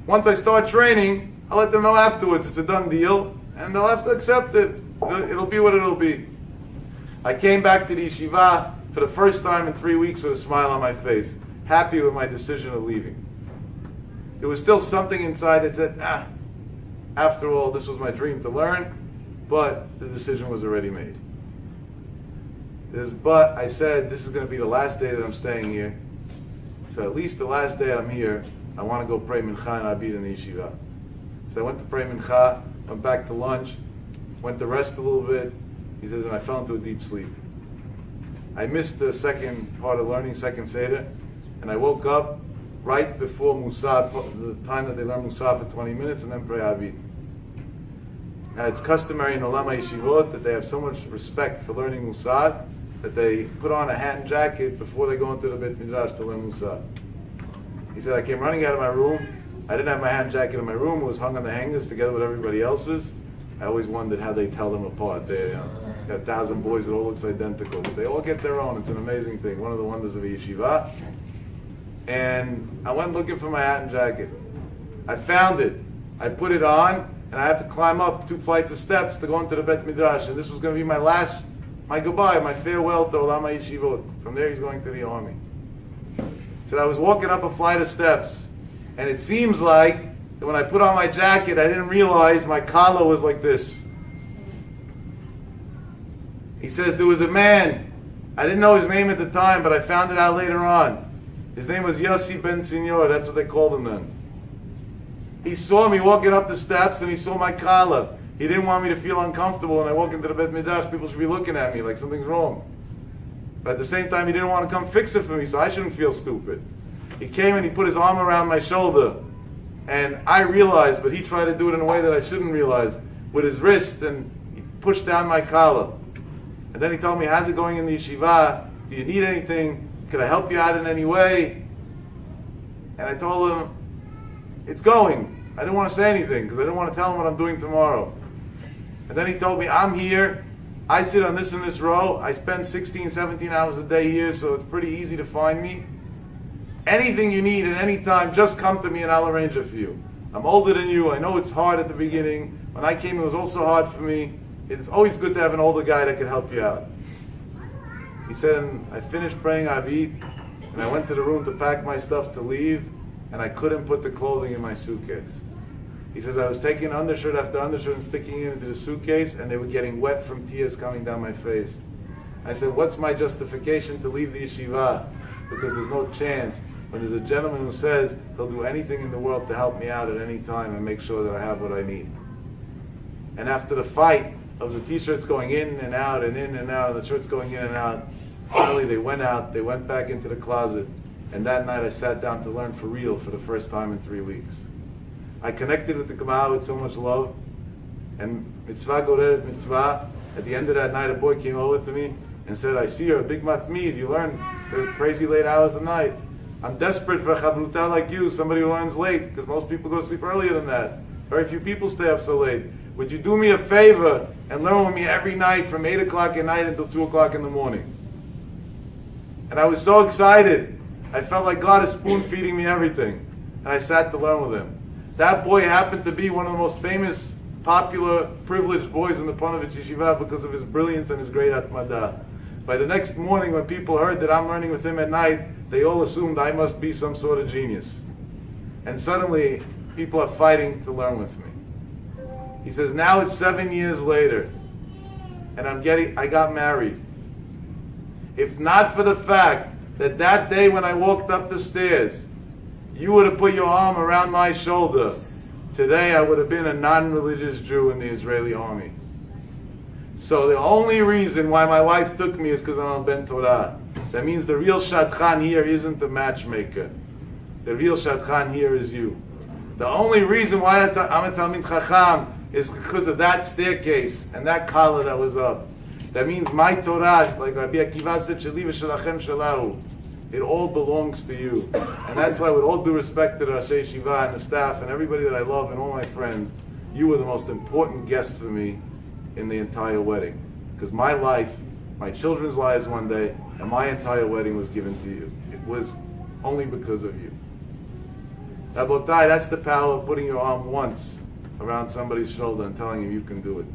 Speaker 1: Once I start training, I'll let them know afterwards it's a done deal, and they'll have to accept it. It'll be what it'll be. I came back to the yeshiva for the first time in 3 weeks with a smile on my face, happy with my decision of leaving. There was still something inside that said, after all, this was my dream to learn, but the decision was already made. But I said, this is going to be the last day that I'm staying here. So at least the last day I'm here, I want to go pray mincha and abid in the yeshiva. So I went to pray mincha, went back to lunch, went to rest a little bit. He says, and I fell into a deep sleep. I missed the second part of learning, second Seder, and I woke up right before Musaf, the time that they learn Musaf for 20 minutes, and then pray abid. Now it's customary in Olama Yeshivot that they have so much respect for learning Musaf that they put on a hat and jacket before they go into the Beit Midrash to learn Musaf. He said, I came running out of my room. I didn't have my hat and jacket in my room. It was hung on the hangers together with everybody else's. I always wondered how they tell them apart. They got 1,000 boys that all looks identical, but they all get their own. It's an amazing thing. One of the wonders of a yeshiva. And I went looking for my hat and jacket. I found it. I put it on, and I have to climb up 2 flights of steps to go into the Beit Midrash. And this was going to be my goodbye, my farewell to Olama Yeshivot. From there, he's going to the army. So I was walking up a flight of steps, and it seems like that when I put on my jacket, I didn't realize my collar was like this. He says there was a man, I didn't know his name at the time, but I found it out later on. His name was Yossi Ben Signor, that's what they called him then. He saw me walking up the steps, and he saw my collar. He didn't want me to feel uncomfortable when I walk into the Beit Midrash. People should be looking at me like something's wrong. But at the same time, he didn't want to come fix it for me, so I shouldn't feel stupid. He came and he put his arm around my shoulder. And I realized, but he tried to do it in a way that I shouldn't realize, with his wrist, and he pushed down my collar. And then he told me, how's it going in the yeshiva? Do you need anything? Could I help you out in any way? And I told him, it's going. I didn't want to say anything, because I didn't want to tell him what I'm doing tomorrow. And then he told me, I'm here. I sit on this and this row. I spend 16, 17 hours a day here, so it's pretty easy to find me. Anything you need at any time, just come to me and I'll arrange it for you. I'm older than you. I know it's hard at the beginning. When I came, it was also hard for me. It's always good to have an older guy that can help you out. He said, and I finished praying Avit, and I went to the room to pack my stuff to leave, and I couldn't put the clothing in my suitcase. He says, I was taking undershirt after undershirt and sticking it into the suitcase, and they were getting wet from tears coming down my face. I said, what's my justification to leave the yeshiva? Because there's no chance. When there's a gentleman who says he'll do anything in the world to help me out at any time and make sure that I have what I need. And after the fight of the t-shirts going in and out and in and out, and the shirts going in and out, finally they went out, they went back into the closet, and that night I sat down to learn for real for the first time in 3 weeks. I connected with the Kabbalah with so much love, and mitzvah goreret mitzvah. At the end of that night, a boy came over to me and said, I see you're a big matmid, you learn for crazy late hours a night. I'm desperate for a chavruta like you, somebody who learns late, because most people go to sleep earlier than that. Very few people stay up so late. Would you do me a favor and learn with me every night from 8 o'clock at night until 2 o'clock in the morning? And I was so excited. I felt like God is spoon feeding me everything. And I sat to learn with him. That boy happened to be one of the most famous, popular, privileged boys in the Panovich Yeshiva because of his brilliance and his great atmada. By the next morning, when people heard that I'm learning with him at night, they all assumed I must be some sort of genius. And suddenly, people are fighting to learn with me. He says, now it's 7 years later, and I got married. If not for the fact that that day when I walked up the stairs, you would have put your arm around my shoulder, today I would have been a non-religious Jew in the Israeli army. So the only reason why my wife took me is because I'm a Ben Torah. That means the real Shadchan here isn't the matchmaker. The real Shadchan here is you. The only reason why I'm a Talmid Chacham is because of that staircase and that collar that was up. That means my Torah, like Rabbi Akiva said, Sheli v'shelachem shelahu. It all belongs to you. And that's why, with all due respect to the Rashi Yeshiva and the staff and everybody that I love and all my friends, you were the most important guest for me in the entire wedding. Because my life, my children's lives one day, and my entire wedding was given to you. It was only because of you. Rabotai, that's the power of putting your arm once around somebody's shoulder and telling him you can do it.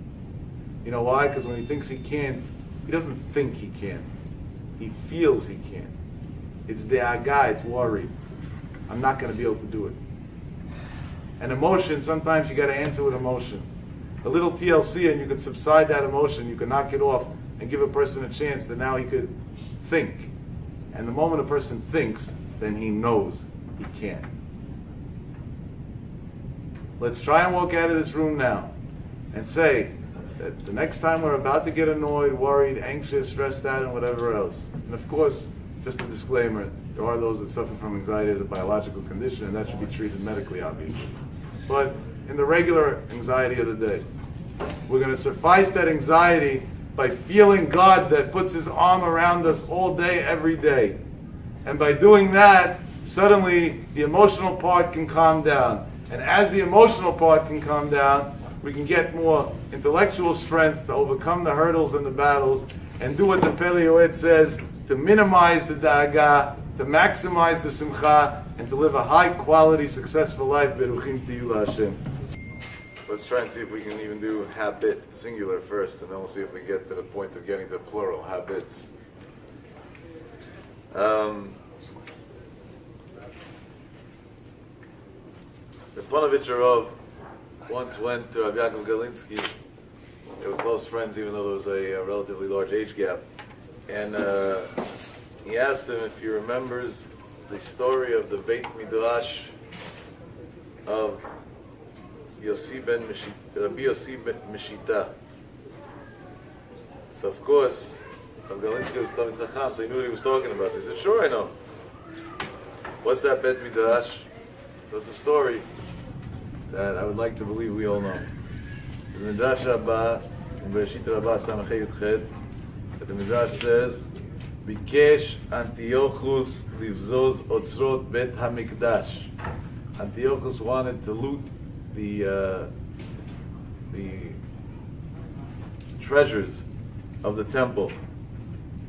Speaker 1: You know why? Because when he thinks he can't, he doesn't think he can't. He feels he can't. It's de'aga, it's worry. I'm not going to be able to do it. And emotion, sometimes you got to answer with emotion. A little TLC and you can subside that emotion, you can knock it off and give a person a chance that now he could think. And the moment a person thinks, then he knows he can't. Let's try and walk out of this room now and say that the next time we're about to get annoyed, worried, anxious, stressed out, and whatever else. And of course, just a disclaimer, there are those that suffer from anxiety as a biological condition, and that should be treated medically, obviously. But in the regular anxiety of the day, we're going to suffice that anxiety by feeling God that puts His arm around us all day, every day. And by doing that, suddenly the emotional part can calm down. And as the emotional part can calm down, we can get more intellectual strength to overcome the hurdles and the battles and do what the Pele Yoetz says, to minimize the da'aga, to maximize the simcha, and to live a high-quality, successful life. Beruchim tiyu Hashem. Let's try and see if we can even do habit, singular first, and then we'll see if we get to the point of getting to plural, habits. The Panovich Arov once went to Rabbi Yaakov Galinsky. They were close friends, even though there was a relatively large age gap. And he asked him if he remembers the story of the Beit Midrash of Rabbi Yossi ben Meshita. So of course, Rabbi Galinsky was Talmid Chacham, so he knew what he was talking about. So he said, "Sure, I know. What's that Beit Midrash?" So it's a story that I would like to believe we all know. The Midrash Rabbah, in Bereshit Rabbah Samachay Yudchet, the Midrash says, Bikesh Antiochus livzoz otzrot bet hamikdash. Antiochus wanted to loot the treasures of the temple,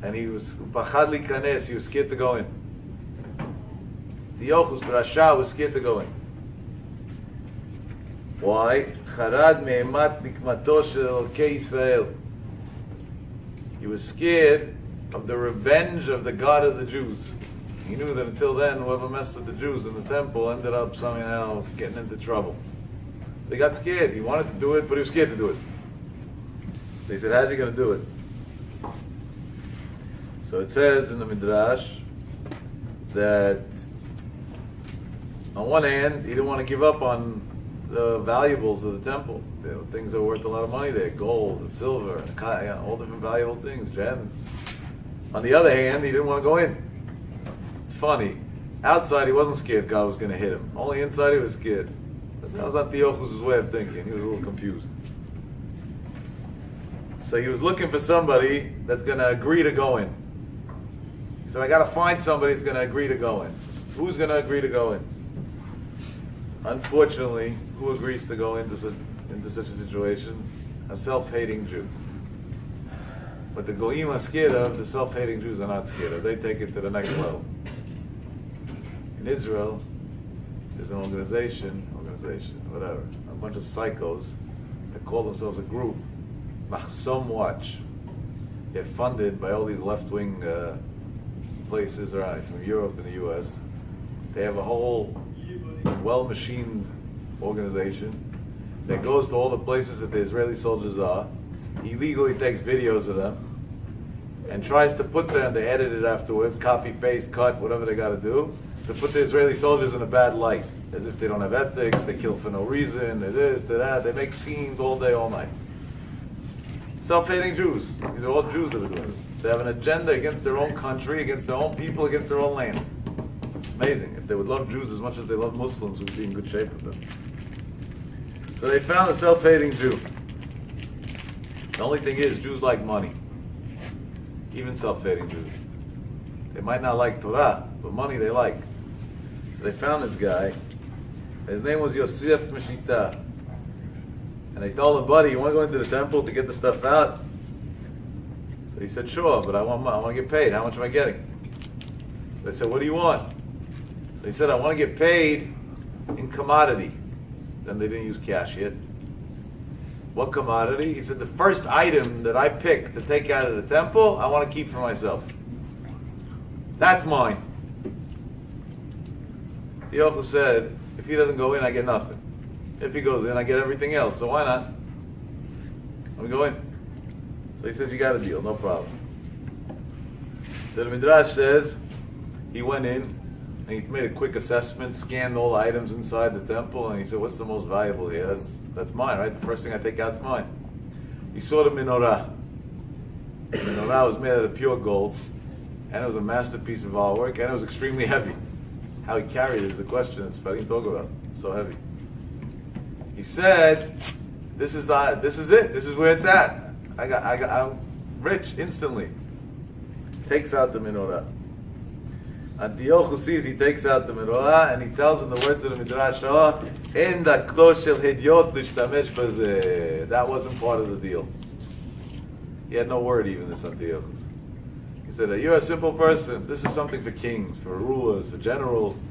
Speaker 1: and he was pachad likanes. He was scared to go in. Antiochus, the Rasha, was scared to go in. Why? Charad me'emat nikmato shel Elokei Yisrael. He was scared of the revenge of the God of the Jews. He knew that until then, whoever messed with the Jews in the temple ended up somehow getting into trouble. So he got scared. He wanted to do it, but he was scared to do it. So he said, how's he going to do it? So it says in the Midrash that on one hand, he didn't want to give up on the valuables of the temple. You know, things that were worth a lot of money there, gold and silver, and all different valuable things, gems. On the other hand, he didn't want to go in. It's funny. Outside, he wasn't scared God was going to hit him. Only inside, he was scared. But that was Antiochus' way of thinking. He was a little confused. So he was looking for somebody that's going to agree to go in. He said, I got to find somebody that's going to agree to go in. Who's going to agree to go in? Unfortunately, who agrees to go into such a situation? A self-hating Jew. But the Goyim are scared of, the self-hating Jews are not scared of. They take it to the next level. In Israel, there's an organization, whatever, a bunch of psychos that call themselves a group, Mahsom Watch. They're funded by all these left-wing places around from Europe and the US. They have a whole well-machined organization that goes to all the places that the Israeli soldiers are, illegally takes videos of them, and tries to put them, they edit it afterwards, copy, paste, cut, whatever they got to do, to put the Israeli soldiers in a bad light, as if they don't have ethics, they kill for no reason, they this, they that, they make scenes all day, all night. Self-hating Jews. These are all Jews that are doing this. They have an agenda against their own country, against their own people, against their own land. Amazing. If they would love Jews as much as they love Muslims, we'd be in good shape with them. So they found a self-hating Jew. The only thing is, Jews like money. Even self-hating Jews. They might not like Torah, but money they like. So they found this guy. His name was Yosef Meshita. And they told him, buddy, you want to go into the temple to get the stuff out? So he said, sure, but I want to get paid. How much am I getting? So they said, what do you want? So he said, I want to get paid in commodity. Then they didn't use cash yet. What commodity? He said, the first item that I pick to take out of the temple, I want to keep for myself. That's mine. The Yaakov said, if he doesn't go in, I get nothing. If he goes in, I get everything else. So why not? Let me go in. So he says, you got a deal, no problem. So the Midrash says, he went in, and he made a quick assessment, scanned all the items inside the temple, and he said, what's the most valuable here? That's mine, right? The first thing I take out is mine. He saw the menorah. The menorah was made out of pure gold, and it was a masterpiece of artwork, and it was extremely heavy. How he carried it is a question it's funny to talk about. So heavy. He said, this is it. This is where it's at. I'm rich instantly. Takes out the menorah. Antiochus sees he takes out the menorah and he tells in the words of the Midrash, "En daklo shel hediot lishtamesh bazeh." That wasn't part of the deal. He had no word even, this Antiochus. He said, you're a simple person. This is something for kings, for rulers, for generals.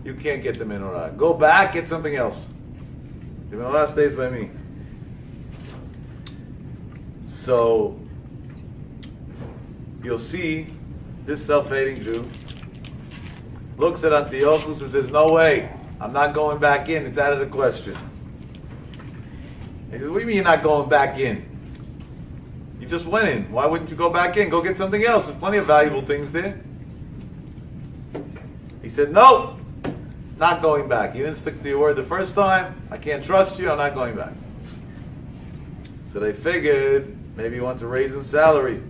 Speaker 1: You can't get the menorah. Go back, get something else. The menorah stays by me. So, you'll see this self-hating Jew looks at Antiochus and says, no way, I'm not going back in, it's out of the question. He says, what do you mean you're not going back in? You just went in, why wouldn't you go back in? Go get something else, there's plenty of valuable things there. He said, no, not going back. You didn't stick to your word the first time, I can't trust you, I'm not going back. So they figured, maybe he wants a raise in salary.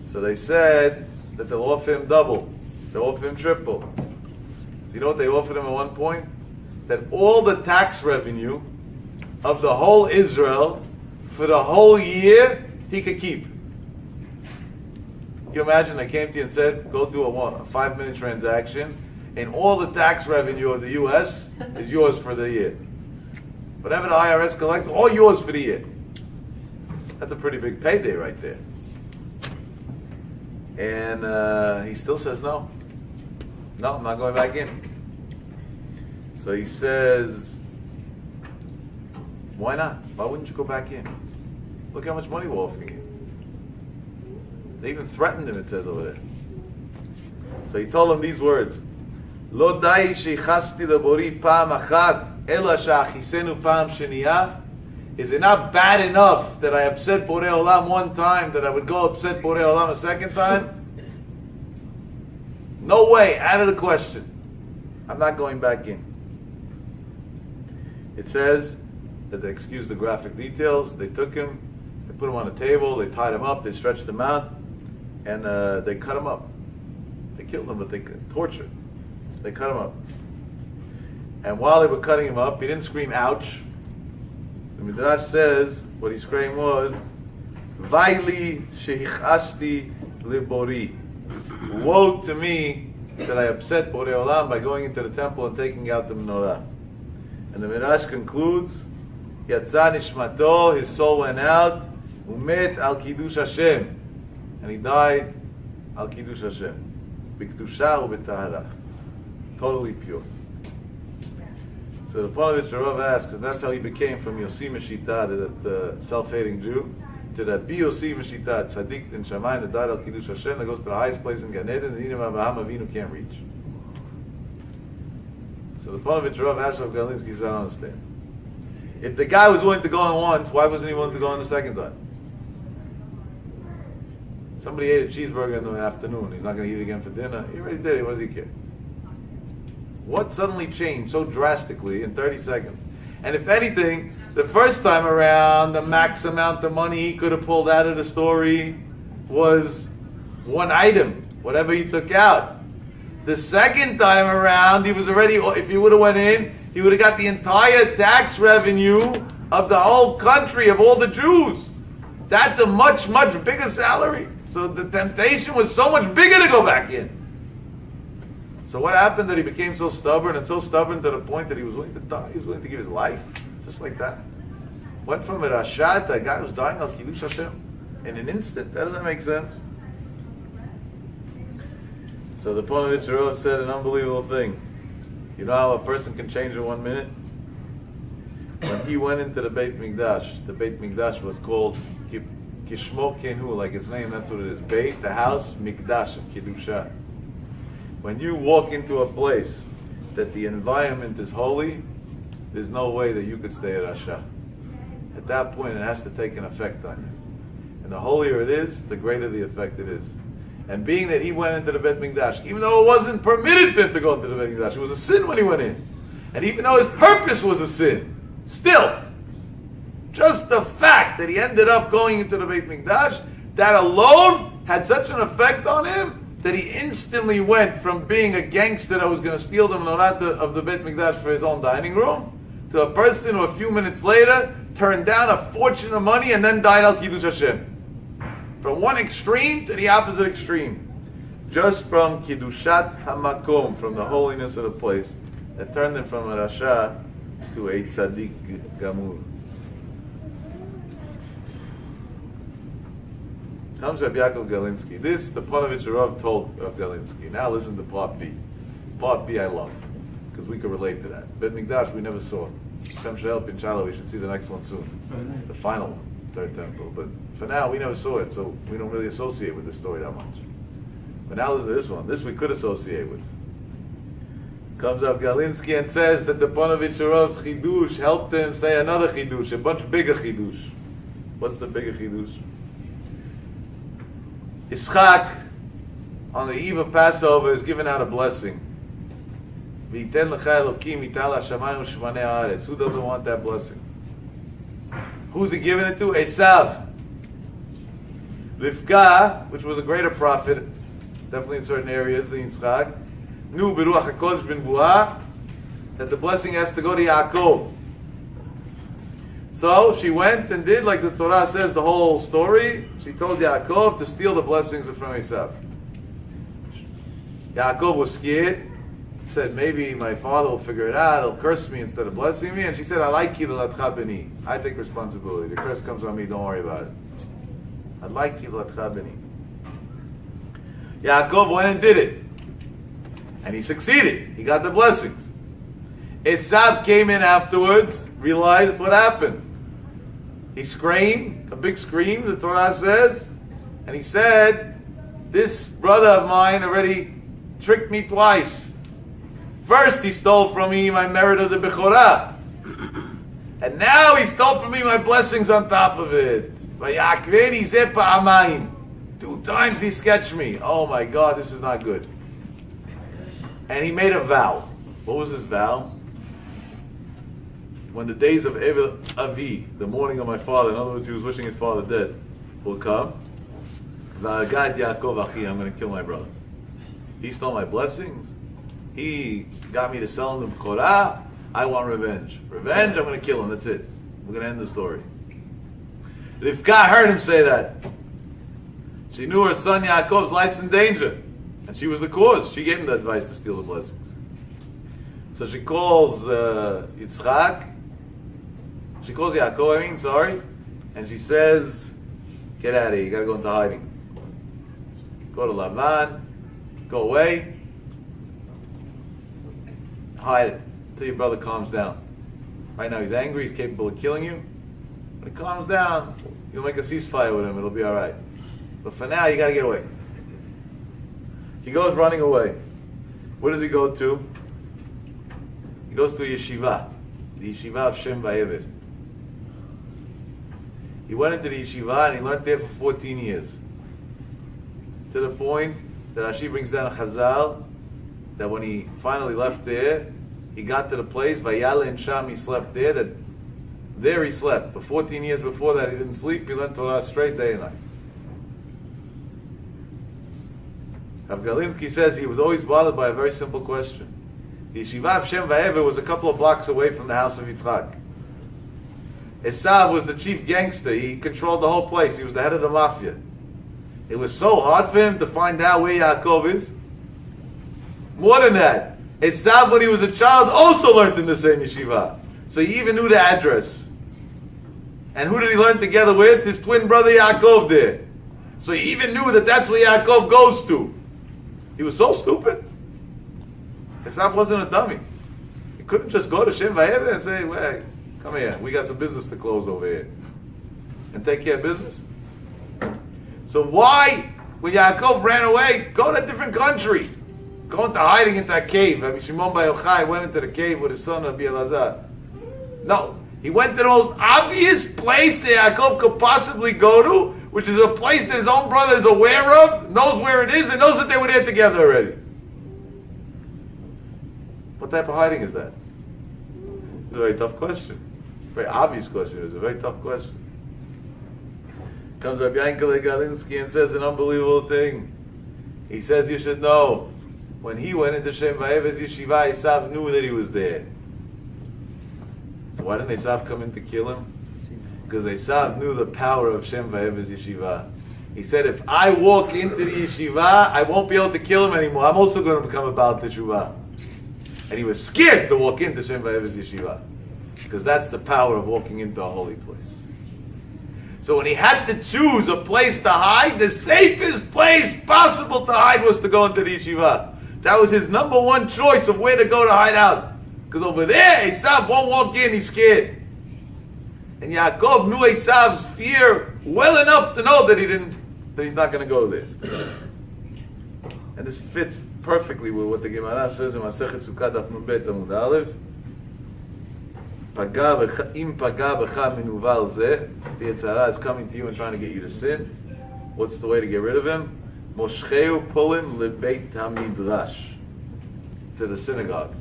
Speaker 1: So they said that they'll offer him double. They'll offer him triple. So you know what they offered him at one point? That all the tax revenue of the whole Israel for the whole year, he could keep. Can you imagine they came to you and said, go do a 5-minute transaction, and all the tax revenue of the U.S. is yours for the year. Whatever the IRS collects, all yours for the year. That's a pretty big payday right there. And he still says no. No, I'm not going back in. So he says, why not? Why wouldn't you go back in? Look how much money we're offering you. They even threatened him, it says over there. So he told him these words. Lo dai sheichasti lebori pam achat ela she'achisenu pam sheniya. Is it not bad enough that I upset Borei Olam one time that I would go upset Borei Olam a second time? No way, out of the question. I'm not going back in. It says that they excused the graphic details. They took him, they put him on a table, they tied him up, they stretched him out, and they cut him up. They killed him, but they tortured. They cut him up. And while they were cutting him up, he didn't scream, ouch. The Midrash says what he screamed was, Vaili shehichasti libori. Woe to me that I upset Borei Olam by going into the temple and taking out the menorah. And the Midrash concludes, Yatza nishmato, his soul went out, umet al kiddush Hashem, and he died al kiddush Hashem, b'kedusha u'b'tahara, totally pure. So the Panovich Rav asks, and that's how he became from Yossi Meshita, the self-hating Jew, to that Yossi Meshita, tzaddik in Shamayim, that died al kiddush Hashem, that goes to the highest place in Gan Eden, that Avraham Avinu can't reach. So the Panovich Rav asks Rav Galinsky, says, I don't understand. If the guy was willing to go in once, why wasn't he willing to go in the second time? Somebody ate a cheeseburger in the afternoon, he's not going to eat it again for dinner. He already did it, what does he care? What suddenly changed so drastically in 30 seconds? And if anything, the first time around, the max amount of money he could have pulled out of the story was one item, whatever he took out. The second time around, he was already, if he would have went in, he would have got the entire tax revenue of the whole country, of all the Jews. That's a much, much bigger salary. So the temptation was so much bigger to go back in. So what happened that he became so stubborn, and so stubborn to the point that he was willing to die? He was willing to give his life, just like that. Went from a Rasha to a guy who was dying al Kiddush Hashem in an instant. That doesn't make sense. So the Ponovitch Rav said an unbelievable thing. You know how a person can change in 1 minute? When he went into the Beit Mikdash was called Kishmo Kenu, like its name, that's what it is. Beit, the house, Mikdash, Kiddusha. When you walk into a place that the environment is holy, there's no way that you could stay at Rasha. At that point, it has to take an effect on you. And the holier it is, the greater the effect it is. And being that he went into the Beit Mikdash, even though it wasn't permitted for him to go into the Beit Mikdash, it was a sin when he went in. And even though his purpose was a sin, still, just the fact that he ended up going into the Beit Mikdash, that alone had such an effect on him that he instantly went from being a gangster that was going to steal the menorah of the Beit Mikdash for his own dining room, to a person who a few minutes later turned down a fortune of money and then died al Kiddush Hashem. From one extreme to the opposite extreme. Just from Kiddushat HaMakom, from the holiness of the place, that turned him from a Rasha to a Tzaddik Gamur. Comes Rabbi Yaakov Galinsky. This, the Ponovitch Rav told Rav Galinsky. Now listen to part B. Part B I love, because we can relate to that. Beit Mikdash we never saw. Hashem should help, inshallah, we should see the next one soon. The final one, third temple. But for now, we never saw it, so we don't really associate with this story that much. But now listen to this one. This we could associate with. Comes up Galinsky and says that the Ponovitch Rav's chidush helped him say another chidush, a much bigger chidush. What's the bigger chidush? Yitzchak, on the eve of Passover, is given out a blessing. Who doesn't want that blessing? Who's he giving it to? Esav. Rivka, which was a greater prophet, definitely in certain areas than Yitzchak, knew Beruach HaKodesh ben Buah that the blessing has to go to Yaakov. So she went and did, like the Torah says, the whole story. She told Yaakov to steal the blessings from Esav. Yaakov was scared. Said, maybe my father will figure it out. He'll curse me instead of blessing me. And she said, I like Kidulatcha b'ni. I take responsibility. The curse comes on me. Don't worry about it. I like Kidulatcha b'ni. Yaakov went and did it. And he succeeded. He got the blessings. Esav came in afterwards, realized what happened. He screamed, a big scream, the Torah says, and he said, this brother of mine already tricked me twice. First he stole from me my merit of the Bechorah. And now he stole from me my blessings on top of it. 2 times he sketched me. Oh my God, this is not good. And he made a vow. What was his vow? When the days of Avi, the morning of my father, in other words, he was wishing his father dead, will come, I'm going to kill my brother. He stole my blessings. He got me to sell him the Bechorah. I want revenge. Revenge, I'm going to kill him. That's it. We're going to end the story. Rivka heard him say that. She knew her son Yaakov's life's in danger. And she was the cause. She gave him the advice to steal the blessings. So she calls Yitzchak. She calls Yaakov, and she says, get out of here, you gotta go into hiding. Go to Lavan, go away, hide it until your brother calms down. Right now he's angry, he's capable of killing you. When he calms down, you'll make a ceasefire with him, it'll be alright. But for now, you gotta get away. He goes running away. Where does he go to? He goes to a yeshiva, the yeshiva of Shem Vayeved. He went into the yeshiva and he learned there for 14 years. To the point that Rashi brings down a chazal that when he finally left there, he got to the place, Vayale and Sham, he slept there, that there he slept. But 14 years before that he didn't sleep, he learned Torah straight day and night. Rav Galinsky says he was always bothered by a very simple question. The yeshiva of Shem Va'ever was a couple of blocks away from the house of Yitzchak. Esav was the chief gangster. He controlled the whole place. He was the head of the mafia. It was so hard for him to find out where Yaakov is. More than that, Esav, when he was a child, also learned in the same yeshiva. So he even knew the address. And who did he learn together with? His twin brother Yaakov did. So he even knew that that's where Yaakov goes to. He was so stupid. Esav wasn't a dummy. He couldn't just go to Shem Va'ever and say, "Well, come here, we got some business to close over here." And take care of business. So why, when Yaakov ran away, go to a different country? Go into hiding into a cave. Rabbi Shimon Bar Yochai went into the cave with his son Rabbi Elazar. No, he went to the most obvious place that Yaakov could possibly go to, which is a place that his own brother is aware of, knows where it is, and knows that they were there together already. What type of hiding is that? It's a very tough question. Very obvious question. It's a very tough question. Comes Rabbi Yankele Galinsky and says an unbelievable thing. He says you should know, when he went into Shem Va'ever's yeshiva, Esav knew that he was there. So why didn't Esav come in to kill him? Because Esav knew the power of Shem Va'ever's yeshiva. He said, if I walk into the yeshiva, I won't be able to kill him anymore. I'm also going to become a Baal Teshuvah. And he was scared to walk into Shem Va'ever's yeshiva. Because that's the power of walking into a holy place. So when he had to choose a place to hide, the safest place possible to hide was to go into the yeshiva. That was his number one choice of where to go to hide out. Because over there, Esav won't walk in, he's scared. And Yaakov knew Esav's fear well enough to know that he's not going to go there. And this fits perfectly with what the Gemara says in Masechet Sukkah Daf Nun Bet Amud Aleph. Im paga b'cha minuval zeh, if the Yetzer Hara is coming to you and trying to get you to sin, what's the way to get rid of him? Moshcheu, pull him lebeit hamidrash, to the synagogue.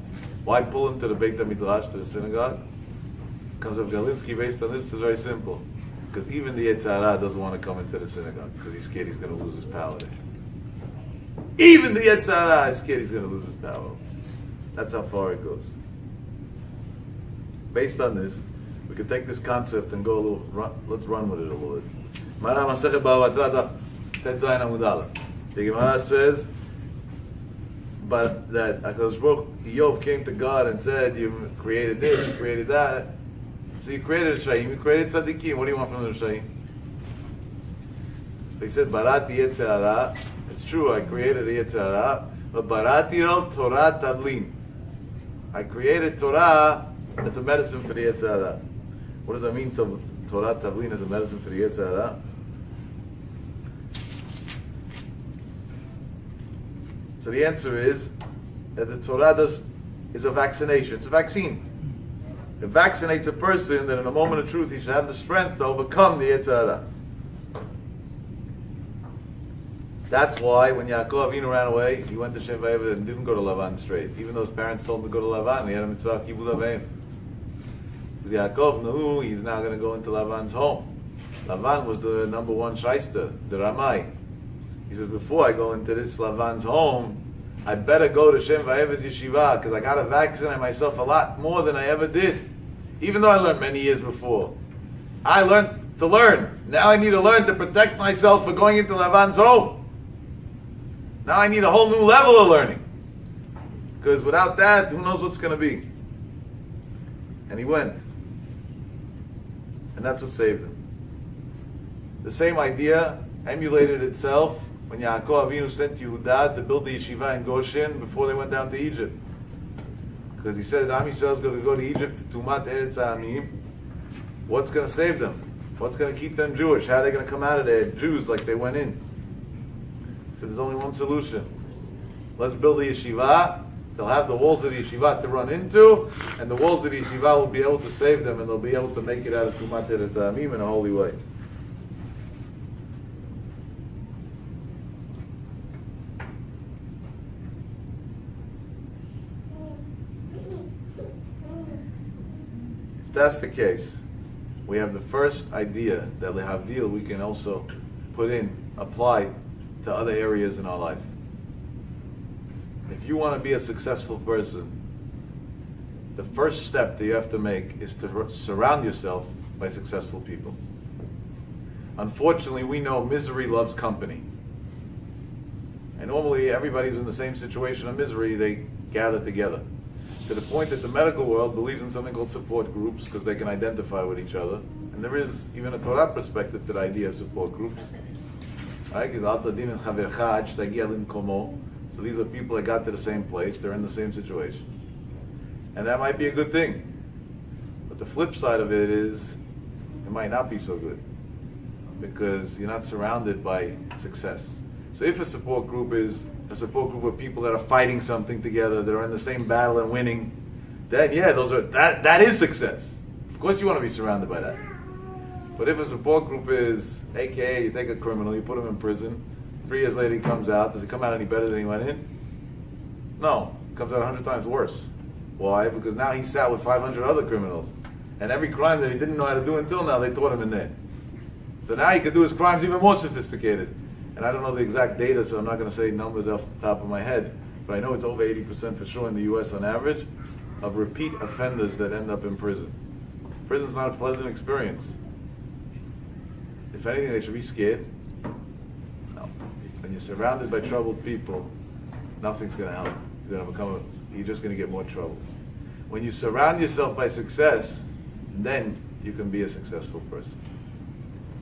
Speaker 1: Why pull him to the Beit HaMidrash, to the synagogue? Comes up Galinsky based on this is very simple. Because even the Yetzer Hara doesn't want to come into the synagogue because he's scared he's going to lose his power there. Even the Yetzer Hara is scared he's going to lose his power. That's how far it goes. Based on this, we could take this concept and go a little, let's run with it a little bit. The Gemara says, but that HaKadosh Baruch Hu came to God and said, you created this, you created that. So you created a Shayim, you created Tzaddikim. What do you want from the Shayim? He said, Barati Yetzer Hara. It's true, I created a Yetzer Hara, but Barati Ro Torah Tavlin. I created Torah that's a medicine for the Yetzer Hara. What does that mean, Torah Tavlin is a medicine for the Yetzer Hara? So the answer is that the Torah is a vaccination. It's a vaccine. It vaccinates a person that in a moment of truth he should have the strength to overcome the Yetzer Hara. That's why when Yaakov Avinu ran away, he went to Shem Va'ever and didn't go to Lavan straight. Even though his parents told him to go to Lavan, he had a mitzvah kibud avim. Because Yaakov knew he's now going to go into Lavan's home. Lavan was the number one shyster, the Ramai. He says, before I go into this Lavan's home, I better go to Shem Va'ever's yeshiva because I got to vaccinate myself a lot more than I ever did. Even though I learned many years before. I learned to learn. Now I need to learn to protect myself for going into Lavan's home. Now I need a whole new level of learning. Because without that, who knows what's going to be. And he went. And that's what saved him. The same idea emulated itself when Yaakov Avinu sent Yehuda to build the yeshiva in Goshen before they went down to Egypt. Because he said, Am Yisrael is going to go to Egypt to Tumat Eretz Ha'amim. What's going to save them? What's going to keep them Jewish? How are they going to come out of there Jews like they went in? He said, there's only one solution. Let's build a yeshiva. They'll have the walls of the yeshiva to run into, and the walls of the yeshiva will be able to save them, and they'll be able to make it out of Tumat Eretz Ha'amim in a holy way. If that's the case, we have the first idea that lehavdil we can also apply to other areas in our life. If you want to be a successful person, the first step that you have to make is to surround yourself by successful people. Unfortunately, we know misery loves company. And normally everybody who's in the same situation of misery, they gather together. To the point that the medical world believes in something called support groups because they can identify with each other. And there is even a Torah perspective to the idea of support groups. Right? So these are people that got to the same place, they're in the same situation. And that might be a good thing. But the flip side of it is, it might not be so good. Because you're not surrounded by success. So if a support group is a support group of people that are fighting something together, that are in the same battle and winning, then yeah, that is success. Of course you want to be surrounded by that. But if a support group is, aka you take a criminal, you put him in prison, 3 years later he comes out, does he come out any better than he went in? No, he comes out 100 times worse. Why? Because now he sat with 500 other criminals. And every crime that he didn't know how to do until now, they taught him in there. So now he can do his crimes even more sophisticated. And I don't know the exact data, so I'm not going to say numbers off the top of my head, but I know it's over 80% for sure in the US on average of repeat offenders that end up in prison. Prison's not a pleasant experience. If anything, they should be scared. No. When you're surrounded by troubled people, nothing's going to help. You're just going to get more trouble. When you surround yourself by success, then you can be a successful person.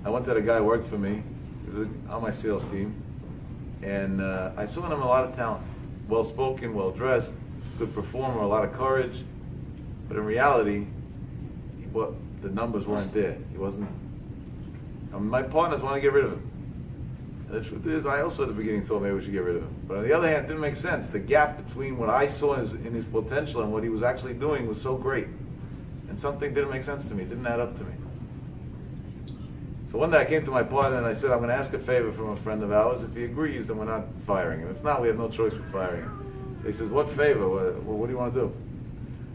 Speaker 1: I once had a guy work for me. He was on my sales team, and I saw in him a lot of talent. Well-spoken, well-dressed, good performer, a lot of courage. But in reality, the numbers weren't there. He wasn't. My partners want to get rid of him. And the truth is, I also at the beginning thought maybe we should get rid of him. But on the other hand, it didn't make sense. The gap between what I saw in his potential and what he was actually doing was so great. And something didn't make sense to me. It didn't add up to me. So one day I came to my partner and I said, I'm going to ask a favor from a friend of ours. If he agrees, then we're not firing him. If not, we have no choice for firing him. So he says, what favor? What do you want to do?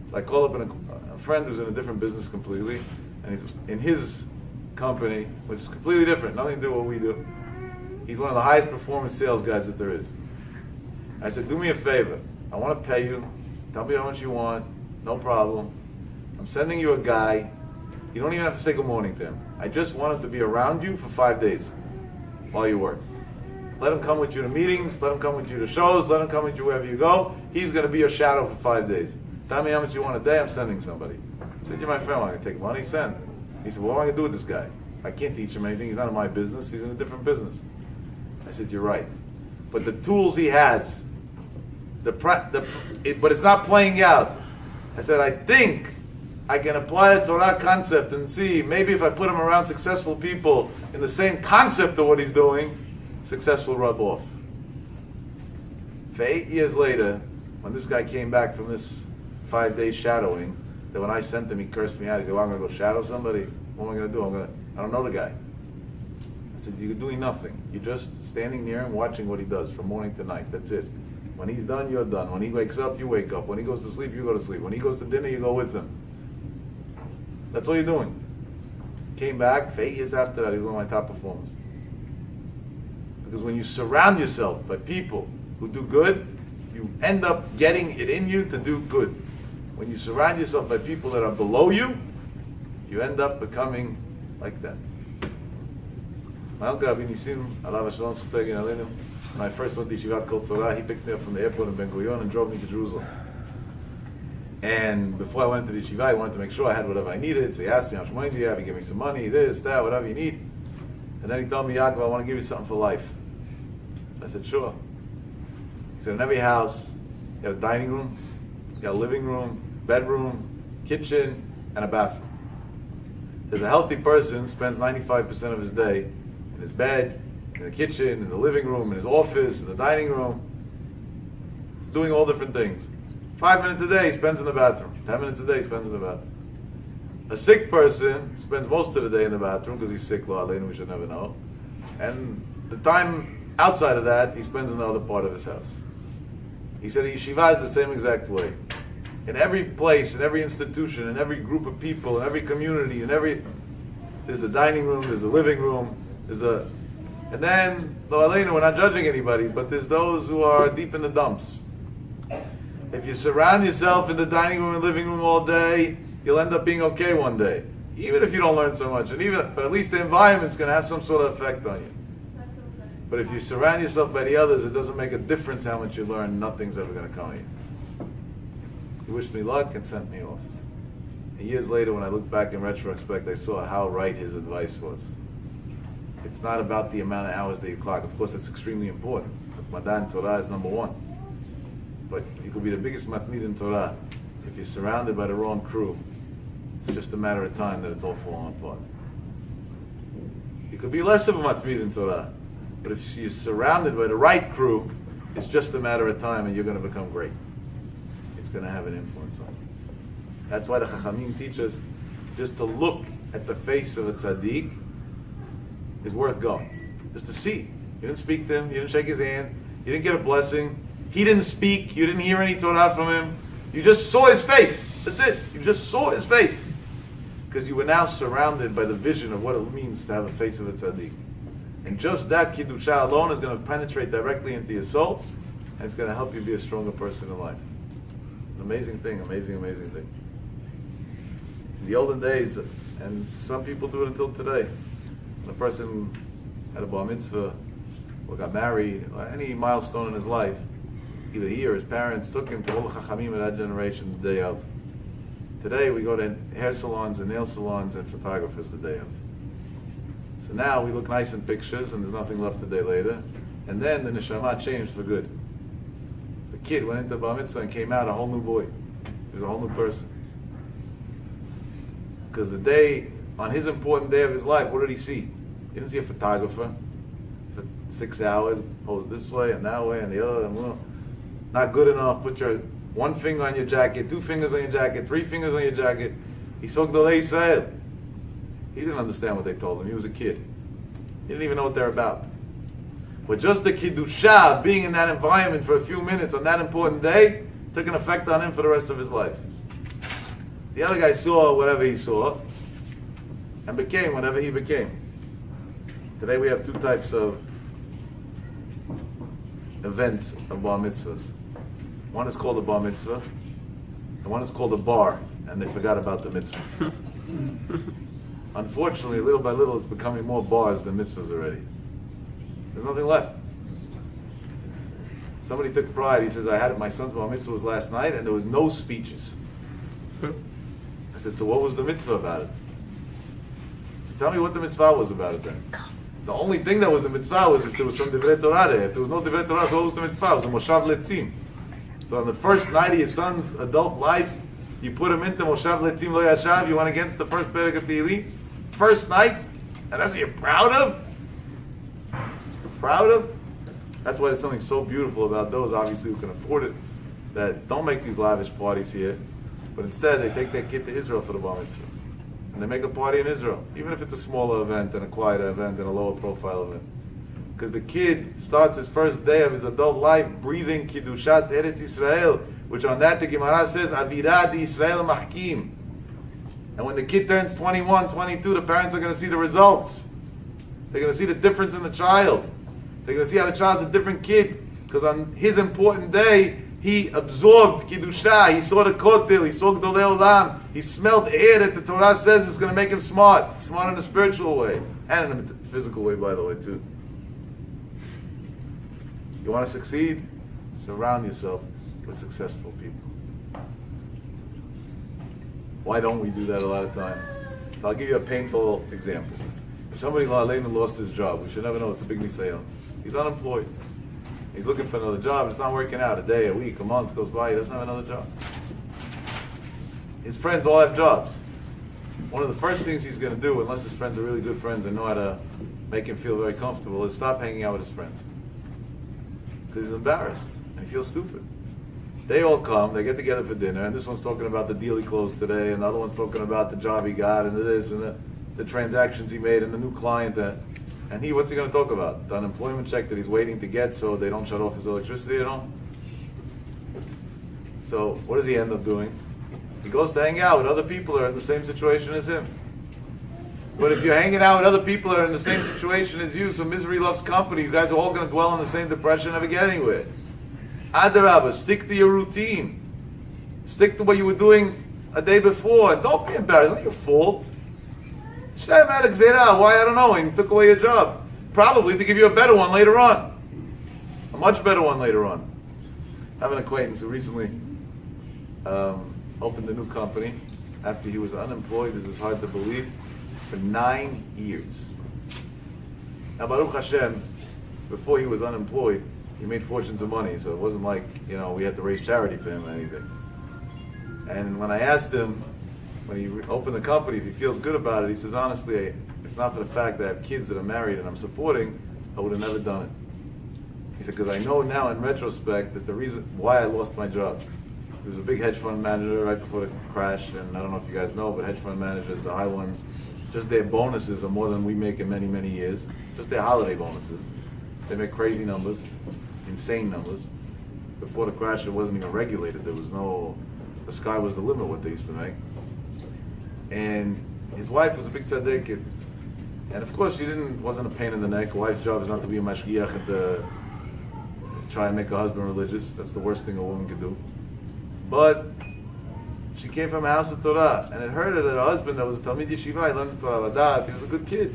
Speaker 1: So I call up a friend who's in a different business completely, and he's in his company, which is completely different, nothing to do with what we do. He's one of the highest performing sales guys that there is. I said, do me a favor. I want to pay you. Tell me how much you want. No problem. I'm sending you a guy. You don't even have to say good morning to him. I just want him to be around you for 5 days while you work. Let him come with you to meetings. Let him come with you to shows. Let him come with you wherever you go. He's going to be your shadow for 5 days. Tell me how much you want a day. I'm sending somebody. I said, you're my friend. I'm going to take money. Send. He said, well, what am I going to do with this guy? I can't teach him anything. He's not in my business. He's in a different business. I said, you're right. But the tools he has, but it's not playing out. I said, I think I can apply a Torah concept and see, maybe if I put him around successful people in the same concept of what he's doing, success will rub off. For 8 years later, when this guy came back from this 5 day shadowing, that when I sent him, he cursed me out. He said, well, I'm going to go shadow somebody. What am I going to do? I don't know the guy. I said, you're doing nothing. You're just standing near him, watching what he does from morning to night. That's it. When he's done, you're done. When he wakes up, you wake up. When he goes to sleep, you go to sleep. When he goes to dinner, you go with him. That's all you're doing. Came back, for 8 years after that, he was one of my top performers. Because when you surround yourself by people who do good, you end up getting it in you to do good. When you surround yourself by people that are below you, you end up becoming like that. My uncle Rabbi Nisim, Alav Hashalom Tzufegin Aleinu, when I first went to Yeshivat Kol Torah, he picked me up from the airport in Ben Gurion and drove me to Jerusalem. And before I went to the yeshiva, I wanted to make sure I had whatever I needed. So he asked me, how much money do you have? He gave me some money, this, that, whatever you need. And then he told me, Yaakov, I want to give you something for life. I said, sure. He said, in every house, you got a dining room, you got a living room, bedroom, kitchen, and a bathroom. There's a healthy person spends 95% of his day in his bed, in the kitchen, in the living room, in his office, in the dining room, doing all different things. 5 minutes a day he spends in the bathroom. 10 minutes a day he spends in the bathroom. A sick person spends most of the day in the bathroom because he's sick, lo aleinu, we should never know. And the time outside of that, he spends in the other part of his house. He said yeshiva is the same exact way. In every place, in every institution, in every group of people, in every community, there's the dining room, there's the living room, and then, lo aleinu, we're not judging anybody, but there's those who are deep in the dumps. If you surround yourself in the dining room and living room all day, you'll end up being okay one day. Even if you don't learn so much, but at least the environment's going to have some sort of effect on you. But if you surround yourself by the others, it doesn't make a difference how much you learn. Nothing's ever going to come to you. He wished me luck and sent me off. And years later, when I look back in retrospect, I saw how right his advice was. It's not about the amount of hours that you clock. Of course, that's extremely important. Madan Torah is number one. But you could be the biggest matmid in Torah. If you're surrounded by the wrong crew, it's just a matter of time that it's all falling apart. You could be less of a matmid in Torah. But if you're surrounded by the right crew, it's just a matter of time and you're going to become great. It's going to have an influence on you. That's why the Chachamim teach us just to look at the face of a tzaddik is worth going. Just to see. You didn't speak to him, you didn't shake his hand, you didn't get a blessing, he didn't speak, you didn't hear any Torah from him, you just saw his face. That's it. You just saw his face. Because you were now surrounded by the vision of what it means to have a face of a tzaddik. And just that Kiddusha alone is going to penetrate directly into your soul, and it's going to help you be a stronger person in life. It's an amazing thing, amazing thing. In the olden days, and some people do it until today, when a person had a bar mitzvah, or got married, or any milestone in his life, either he or his parents took him to all the chachamim of that generation the day of. Today we go to hair salons and nail salons and photographers the day of. So now we look nice in pictures and there's nothing left a day later. And then the neshama changed for good. The kid went into bar mitzvah and came out a whole new boy. He was a whole new person. Because the day, on his important day of his life, what did he see? He didn't see a photographer for 6 hours, pose this way and that way and the other. And not good enough, put your one finger on your jacket, 2 fingers on your jacket, 3 fingers on your jacket. He saw Gdolei Yisrael. He didn't understand what they told him. He was a kid. He didn't even know what they're about. But just the Kiddusha, being in that environment for a few minutes on that important day, took an effect on him for the rest of his life. The other guy saw whatever he saw and became whatever he became. Today we have 2 types of events of bar mitzvahs. One is called a bar mitzvah, and one is called a bar, and they forgot about the mitzvah. Unfortunately, little by little, it's becoming more bars than mitzvahs already. There's nothing left. Somebody took pride. He says, my son's bar mitzvah was last night, and there was no speeches. I said, so what was the mitzvah about it? He said, tell me what the mitzvah was about it then. The only thing that was a mitzvah was if there was some Divrei Torah there. If there was no Divrei Torah, so what was the mitzvah? It was a Moshav Letzim. So on the first night of your son's adult life, you put him into Moshav Letzim Lo Yashav, you went against the first Perek of Tehillim. First night, and that's what you're proud of? You're proud of? That's why there's something so beautiful about those, obviously, who can afford it, that don't make these lavish parties here, but instead they take their kid to Israel for the bar mitzvah. And they make a party in Israel, even if it's a smaller event and a quieter event and a lower profile event. Because the kid starts his first day of his adult life breathing Kiddushat Eretz Yisrael, which on that the Gemara says, Avirad Yisrael Mahkim. And when the kid turns 21, 22, the parents are going to see the results. They're going to see the difference in the child. They're going to see how the child's a different kid. Because on his important day, he absorbed Kiddusha, he saw the Kotel, he saw Gdolei Olam, he smelled air that the Torah says is going to make him smart in a spiritual way, and in a physical way, by the way, too. You want to succeed? Surround yourself with successful people. Why don't we do that a lot of times? So I'll give you a painful example. If somebody lost his job, we should never know, it's a big nisayon. He's unemployed. He's looking for another job, and it's not working out. A day, a week, a month goes by, he doesn't have another job. His friends all have jobs. One of the first things he's going to do, unless his friends are really good friends and know how to make him feel very comfortable, is stop hanging out with his friends. Because he's embarrassed, and he feels stupid. They all come, they get together for dinner, and this one's talking about the deal he closed today, and the other one's talking about the job he got, and this, and the transactions he made, and the new client. And what's he going to talk about? The unemployment check that he's waiting to get so they don't shut off his electricity at home? So what does he end up doing? He goes to hang out with other people that are in the same situation as him. But if you're hanging out with other people that are in the same situation as you, so misery loves company, you guys are all going to dwell in the same depression and never get anywhere. Adarabah, stick to your routine. Stick to what you were doing a day before. Don't be embarrassed. It's not your fault. Shem had a gzeirah. Why? I don't know. And he took away your job. Probably to give you a better one later on. A much better one later on. I have an acquaintance who recently opened a new company after he was unemployed. This is hard to believe. For 9 years. Now, Baruch Hashem, before he was unemployed, he made fortunes of money, so it wasn't like, we had to raise charity for him or anything. And when I asked him, when he opened the company, if he feels good about it, he says, honestly, if not for the fact that I have kids that are married and I'm supporting, I would have never done it. He said, because I know now in retrospect that the reason why I lost my job. He was a big hedge fund manager right before the crash, and I don't know if you guys know, but hedge fund managers, the high ones, just their bonuses are more than we make in many, many years. Just their holiday bonuses. They make crazy numbers, insane numbers. Before the crash, it wasn't even regulated. There was the sky was the limit what they used to make. And his wife was a big tzaddik. And of course, wasn't a pain in the neck. A wife's job is not to be a mashgiach and to try and make a husband religious. That's the worst thing a woman could do. But she came from a house of Torah, and it hurt her that her husband, that was a Talmid Yeshiva, he learned Torah Vadat, he was a good kid.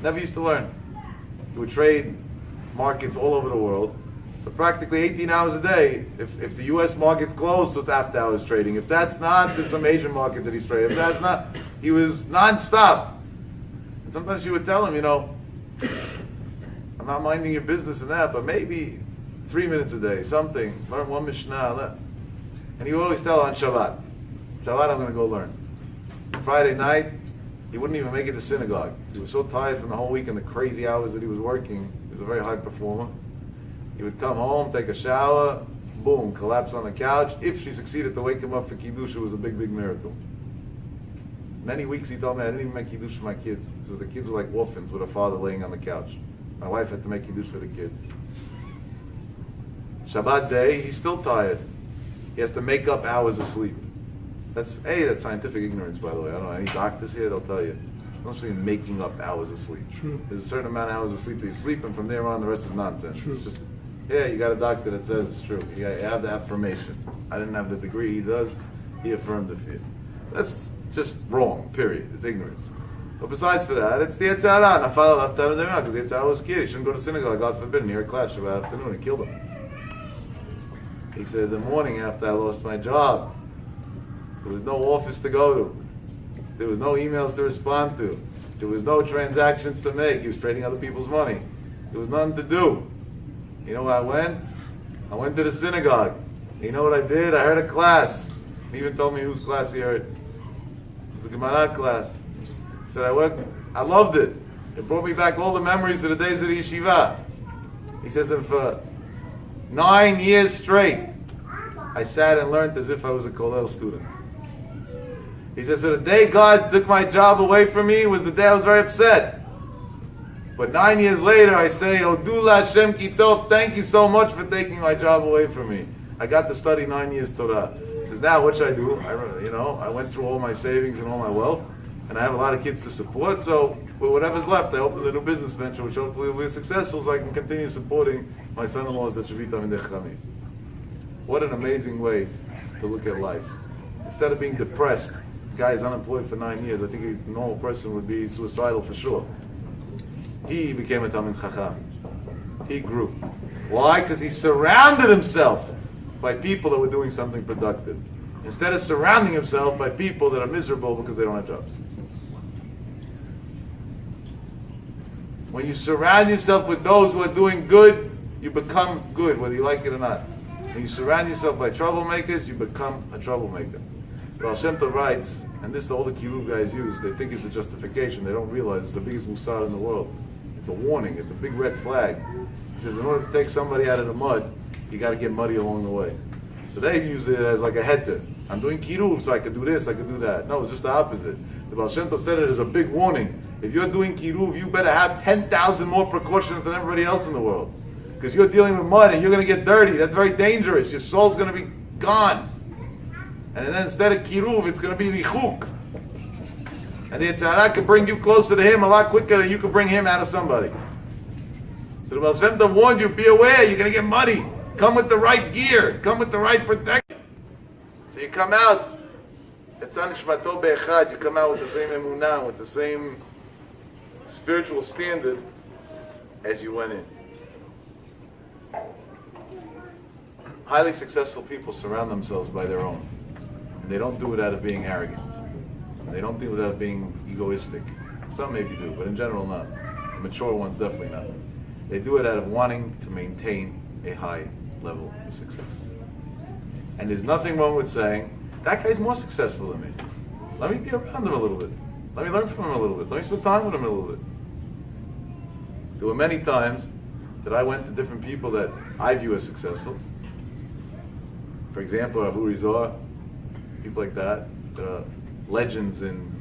Speaker 1: Never used to learn. He would trade markets all over the world. So practically 18 hours a day. If the U.S. market's closed, so it's after hours trading. If that's not, there's some Asian market that he's trading. If that's not, he was non-stop. And sometimes she would tell him, I'm not minding your business and that, but maybe 3 minutes a day, something. Learn one Mishnah. And he would always tell her on Shabbat. Shabbat, I'm going to go learn. Friday night, he wouldn't even make it to synagogue. He was so tired from the whole week and the crazy hours that he was working. He was a very high performer. He would come home, take a shower, boom, collapse on the couch. If she succeeded to wake him up for Kiddush, it was a big, big miracle. Many weeks he told me I didn't even make Kiddush for my kids. He says the kids were like orphans with a father laying on the couch. My wife had to make Kiddush for the kids. Shabbat day, he's still tired. He has to make up hours of sleep. That's scientific ignorance, by the way. I don't know, any doctors here, they'll tell you. Don't say making up hours of sleep.
Speaker 2: True.
Speaker 1: There's a certain amount of hours of sleep that you sleep, and from there on, the rest is nonsense.
Speaker 2: True.
Speaker 1: It's just, you got a doctor that says it's true. You have the affirmation. I didn't have the degree, he does. He affirmed it for you. That's just wrong, period. It's ignorance. But besides for that, it's the Yetzirah. Nafal al Haftar D'Mah, because the Yetzirah was scared. He shouldn't go to synagogue, God forbid, and hear a class Shabbat afternoon and killed him. He said, the morning after I lost my job, there was no office to go to. There was no emails to respond to. There was no transactions to make. He was trading other people's money. There was nothing to do. You know where I went? I went to the synagogue. You know what I did? I heard a class. He even told me whose class he heard. It was a Gemara class. He said, I loved it. It brought me back all the memories of the days of the yeshiva. He says, and for 9 years straight, I sat and learned as if I was a Kollel student. He says, so the day God took my job away from me was the day I was very upset. But 9 years later, I say, Odula Hashem Ki Tov, thank you so much for taking my job away from me. I got to study 9 years Torah. He says, now what should I do? I went through all my savings and all my wealth, and I have a lot of kids to support, so with whatever's left, I opened a new business venture, which hopefully will be successful, so I can continue supporting my son-in-laws that should be Talmidei Chachamim. What an amazing way to look at life. Instead of being depressed, guy is unemployed for 9 years, I think a normal person would be suicidal for sure. He became a Talmid Chacham. He grew. Why? Because he surrounded himself by people that were doing something productive, instead of surrounding himself by people that are miserable because they don't have jobs. When you surround yourself with those who are doing good, you become good, whether you like it or not. When you surround yourself by troublemakers, you become a troublemaker. Baal Shem Tov writes, and this all the Kiruv guys use, they think it's a justification, they don't realize it's the biggest musar in the world. It's a warning, it's a big red flag. He says in order to take somebody out of the mud, you got to get muddy along the way. So they use it as like a heter. I'm doing Kiruv, so I could do this, I could do that. No, it's just the opposite. The Baal Shem Tov said it as a big warning. If you're doing Kiruv, you better have 10,000 more precautions than everybody else in the world. Because you're dealing with mud and you're going to get dirty. That's very dangerous. Your soul's going to be gone. And then instead of Kiruv, it's going to be Richuk. And the Yetzirah can bring you closer to him a lot quicker than you can bring him out of somebody. So the Baal Shem Tov warned you, be aware, you're going to get muddy. Come with the right gear. Come with the right protection. So you come out. It's anishmato be'echad. You come out with the same emunah, with the same spiritual standard as you went in. Highly successful people surround themselves by their own. And they don't do it out of being arrogant. And they don't do it out of being egoistic. Some maybe do, but in general not. The mature ones definitely not. They do it out of wanting to maintain a high level of success. And there's nothing wrong with saying, that guy's more successful than me. Let me be around him a little bit. Let me learn from him a little bit. Let me spend time with him a little bit. There were many times that I went to different people that I view as successful. For example, Abu Rizor, people like that, legends in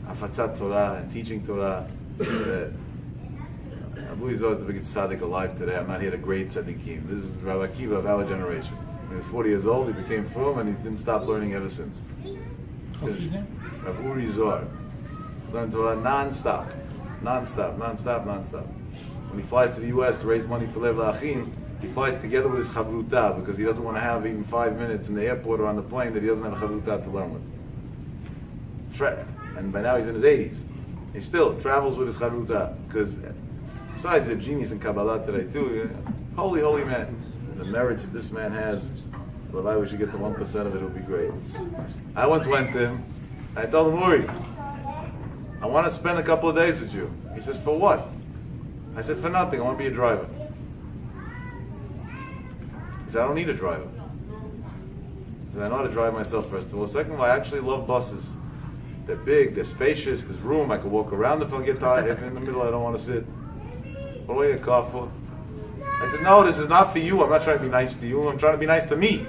Speaker 1: Afatzat Torah and teaching Torah. Abu Rizor is the biggest tzaddik alive today. I'm not here to grade tzaddikim. This is Rabbi Akiva of our generation. When he was 40 years old, he became frum and he didn't stop learning ever since.
Speaker 3: What's his name?
Speaker 1: Abu Rizor. Learned Torah non-stop. When he flies to the U.S. to raise money for Lev La'achim, he flies together with his chavruta because he doesn't want to have even 5 minutes in the airport or on the plane that he doesn't have a chavruta to learn with. And by now he's in his 80s. He still travels with his chavruta because besides the genius in Kabbalah today too, holy man. The merits that this man has, well, we should get the 1% of it, it would be great. I once went to him, I told him, Uri, I want to spend a couple of days with you. He says, for what? I said, for nothing, I want to be a driver. He said, I don't need a driver. I said, I know how to drive myself, first of all. Second of all, I actually love buses. They're big, they're spacious, there's room, I can walk around if I get tired, if in the middle I don't want to sit. What do I need a car for? I said, no, this is not for you. I'm not trying to be nice to you. I'm trying to be nice to me.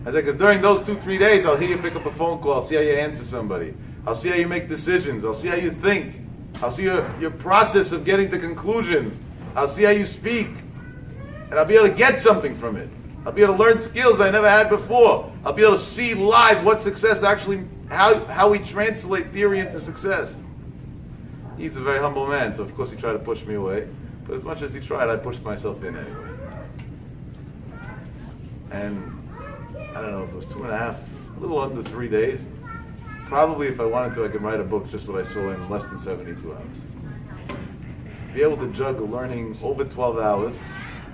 Speaker 1: I said, because during those 2-3 days, I'll hear you pick up a phone call. I'll see how you answer somebody. I'll see how you make decisions. I'll see how you think. I'll see your process of getting to conclusions. I'll see how you speak. And I'll be able to get something from it. I'll be able to learn skills I never had before. I'll be able to see live what success actually, how we translate theory into success. He's a very humble man, so of course he tried to push me away. But as much as he tried, I pushed myself in anyway. And I don't know if it was 2.5, a little under 3 days. Probably if I wanted to, I could write a book just what I saw in less than 72 hours. To be able to juggle learning over 12 hours,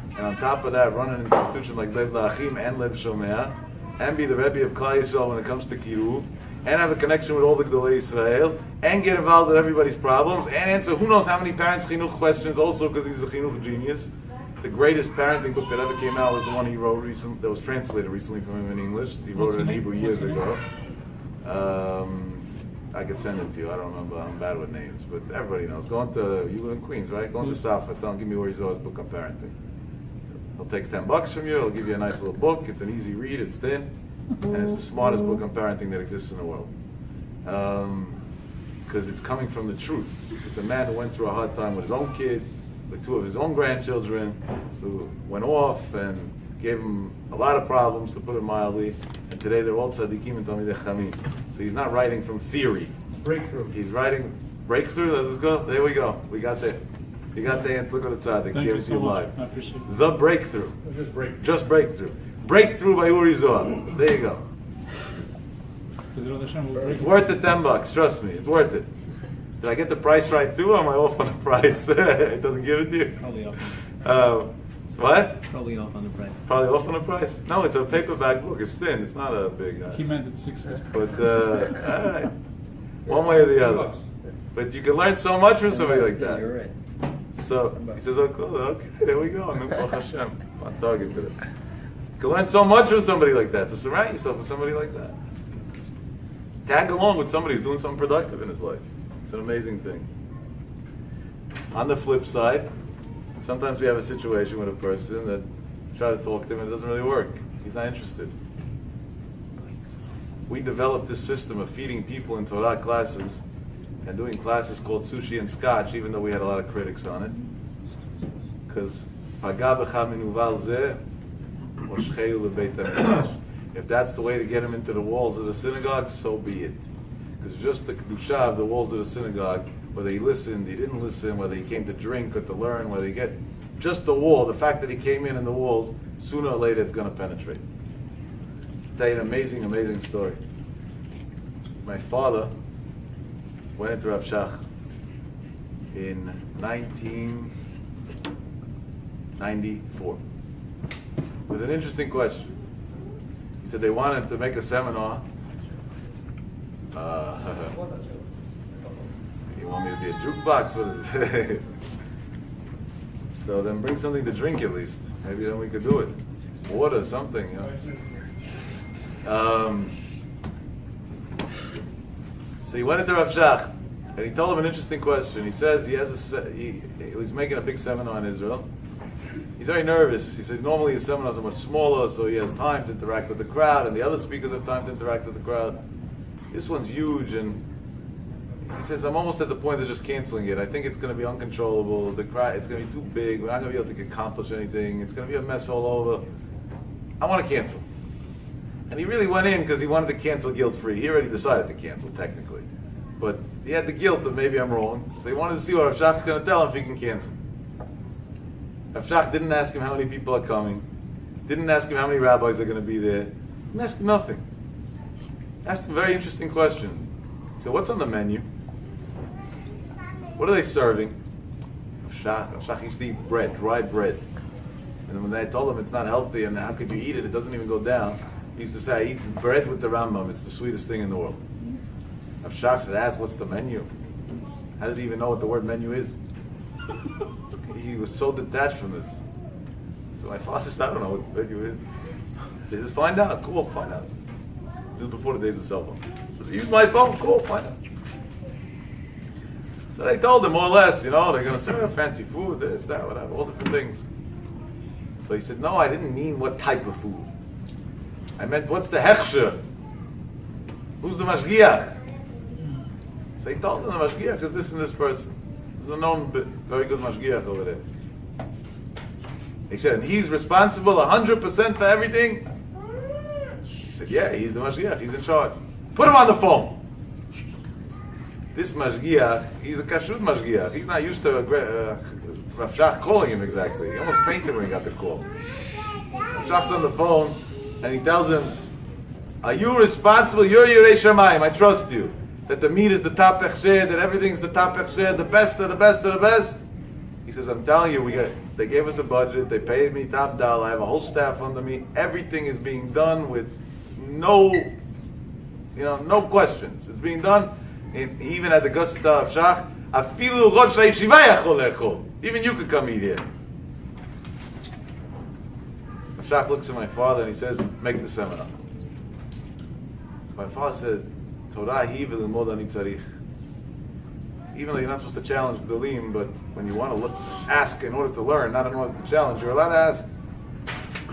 Speaker 1: and on top of that, run an institution like Lev La'achim and Lev Shomea, and be the Rebbe of Klal Yisrael when it comes to Kiruv, and have a connection with all the Gdolei Yisrael, and get involved in everybody's problems, and answer who knows how many parents' chinuch questions also because he's a chinuch genius. The greatest parenting book that ever came out was the one he wrote recently, that was translated recently from him in English. He wrote it in Hebrew years ago. I could send it to you. I don't remember. I'm bad with names, but everybody knows. You live in Queens, right? Go into Safa. Tell him, give me where he's always book on parenting. He'll take $10 from you. He'll give you a nice little book. It's an easy read. It's thin, and it's the smartest book on parenting that exists in the world. Because it's coming from the truth. It's a man who went through a hard time with his own kid, with 2 of his own grandchildren, who went off and gave him a lot of problems, to put it mildly, and today they're all tzaddikim and talmidei chachamim. So he's not writing from theory.
Speaker 2: Breakthrough.
Speaker 1: He's writing breakthrough. Let's go. There we go. We got there. You got the answer. Look at the tzaddik.
Speaker 3: Thank
Speaker 1: Gave
Speaker 3: you
Speaker 1: it to
Speaker 3: so
Speaker 1: you
Speaker 3: much.
Speaker 1: live.
Speaker 3: I appreciate it.
Speaker 1: The breakthrough.
Speaker 2: Just breakthrough.
Speaker 1: Just breakthrough. Breakthrough by Uri Zohar. There you go. It's worth the $10. Trust me, it's worth it. Did I get the price right too, or am I off on the price? It doesn't give it to you.
Speaker 4: Probably off.
Speaker 1: What?
Speaker 4: Probably off on the price.
Speaker 1: Probably off on the price. No, it's a paperback book. It's thin. It's not a big.
Speaker 3: He meant it 6 years.
Speaker 1: But all right, one way or the other. But you can learn so much from somebody like that.
Speaker 4: You're right.
Speaker 1: So he says, okay, there we go. Baruch Hashem, on target with it. You can learn so much from somebody like that. So surround yourself with somebody like that. Tag along with somebody who's doing something productive in his life. It's an amazing thing. On the flip side, sometimes we have a situation with a person that try to talk to him and it doesn't really work. He's not interested. We developed this system of feeding people in Torah classes and doing classes called sushi and scotch, even though we had a lot of critics on it. Because if that's the way to get him into the walls of the synagogue, so be it. Because just the kedusha of the walls of the synagogue, whether he listened, he didn't listen, whether he came to drink or to learn, whether he get just the wall, the fact that he came in the walls, sooner or later it's going to penetrate. I'll tell you an amazing, amazing story. My father went into Rav Shach in 1994 with an interesting question. He said they wanted to make a seminar. You want me to be a jukebox? What is it? So then bring something to drink at least. Maybe then we could do it. Water, something, you know. So he went into Rav Shach and he told him an interesting question. He says he was making a big seminar in Israel. He's very nervous. He said normally his seminars are much smaller, so he has time to interact with the crowd, and the other speakers have time to interact with the crowd. This one's huge, and he says, I'm almost at the point of just canceling it. I think it's going to be uncontrollable. The crowd, it's going to be too big. We're not going to be able to accomplish anything. It's going to be a mess all over. I want to cancel. And he really went in because he wanted to cancel guilt-free. He already decided to cancel, technically. But he had the guilt that maybe I'm wrong. So he wanted to see what Rav Shach's going to tell him if he can cancel. Rav Shach didn't ask him how many people are coming. Didn't ask him how many rabbis are going to be there. Didn't ask him nothing. Asked him a very interesting question. He said, what's on the menu? What are they serving? Rav Shach used to eat bread, dry bread. And when they told him it's not healthy and how could you eat it, it doesn't even go down, he used to say, I eat bread with the Rambam. It's the sweetest thing in the world. Rav Shach should ask, what's the menu? How does he even know what the word menu is? He was so detached from this. So my father said, I don't know what the menu is. They just find out. Cool, find out. This was before the days of cell phone. Just use my phone. Cool, find out. So they told him more or less, they're going to serve fancy food, this, that, whatever, all different things. So he said, no, I didn't mean what type of food. I meant, what's the hechsher? Who's the mashgiach? So he told him the mashgiach is this and this person. There's a known, very good mashgiach over there. He said, and he's responsible 100% for everything? He said, yeah, he's the mashgiach, he's in charge. Put him on the phone. This mashgiach, he's a kashrut mashgiach. He's not used to Rav Shach calling him exactly. He almost fainted when he got the call. Rav Shach's on the phone, and he tells him, are you responsible? You're Yirei Shamayim, I trust you. That the meat is the top hechsher, that everything's the top hechsher, the best of the best of the best. He says, I'm telling you, they gave us a budget, they paid me top dollar, I have a whole staff under me, everything is being done with no questions. It's being done. He even had the gusta of Shach, afilu rosh hayeshiva yachol lechol. Even you could come eat here. Shach looks at my father and he says, make the seminar. So my father said, Torah hi v'lilmod ani tzarich. Even though you're not supposed to challenge Gdolim, but when you want to ask in order to learn, not in order to challenge, you're allowed to ask.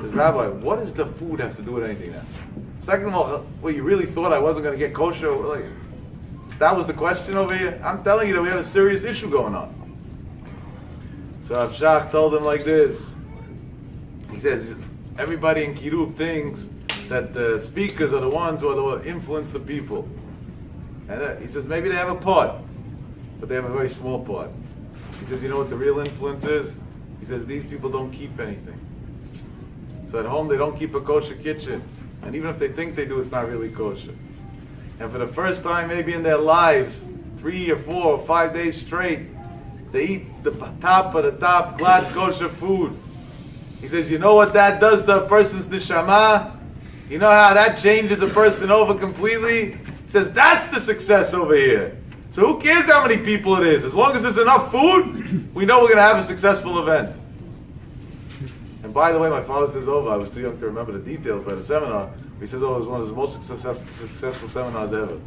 Speaker 1: Says, Rabbi, what does the food have to do with anything now? Second of all, well, you really thought I wasn't going to get kosher? Like, that was the question over here? I'm telling you that we have a serious issue going on. So Rav Shach told him like this. He says, everybody in Kirub thinks that the speakers are the ones who influence the people. And he says, maybe they have a part, but they have a very small part. He says, you know what the real influence is? He says, these people don't keep anything. So at home they don't keep a kosher kitchen. And even if they think they do, it's not really kosher. And for the first time maybe in their lives, 3 or 4 or 5 days straight, they eat the top of the top glad kosher food. He says, you know what that does to a person's neshama? You know how that changes a person over completely? He says, that's the success over here. So who cares how many people it is? As long as there's enough food, we know we're going to have a successful event. And by the way, my father says, I was too young to remember the details by the seminar. He says, it was one of the most successful seminars ever.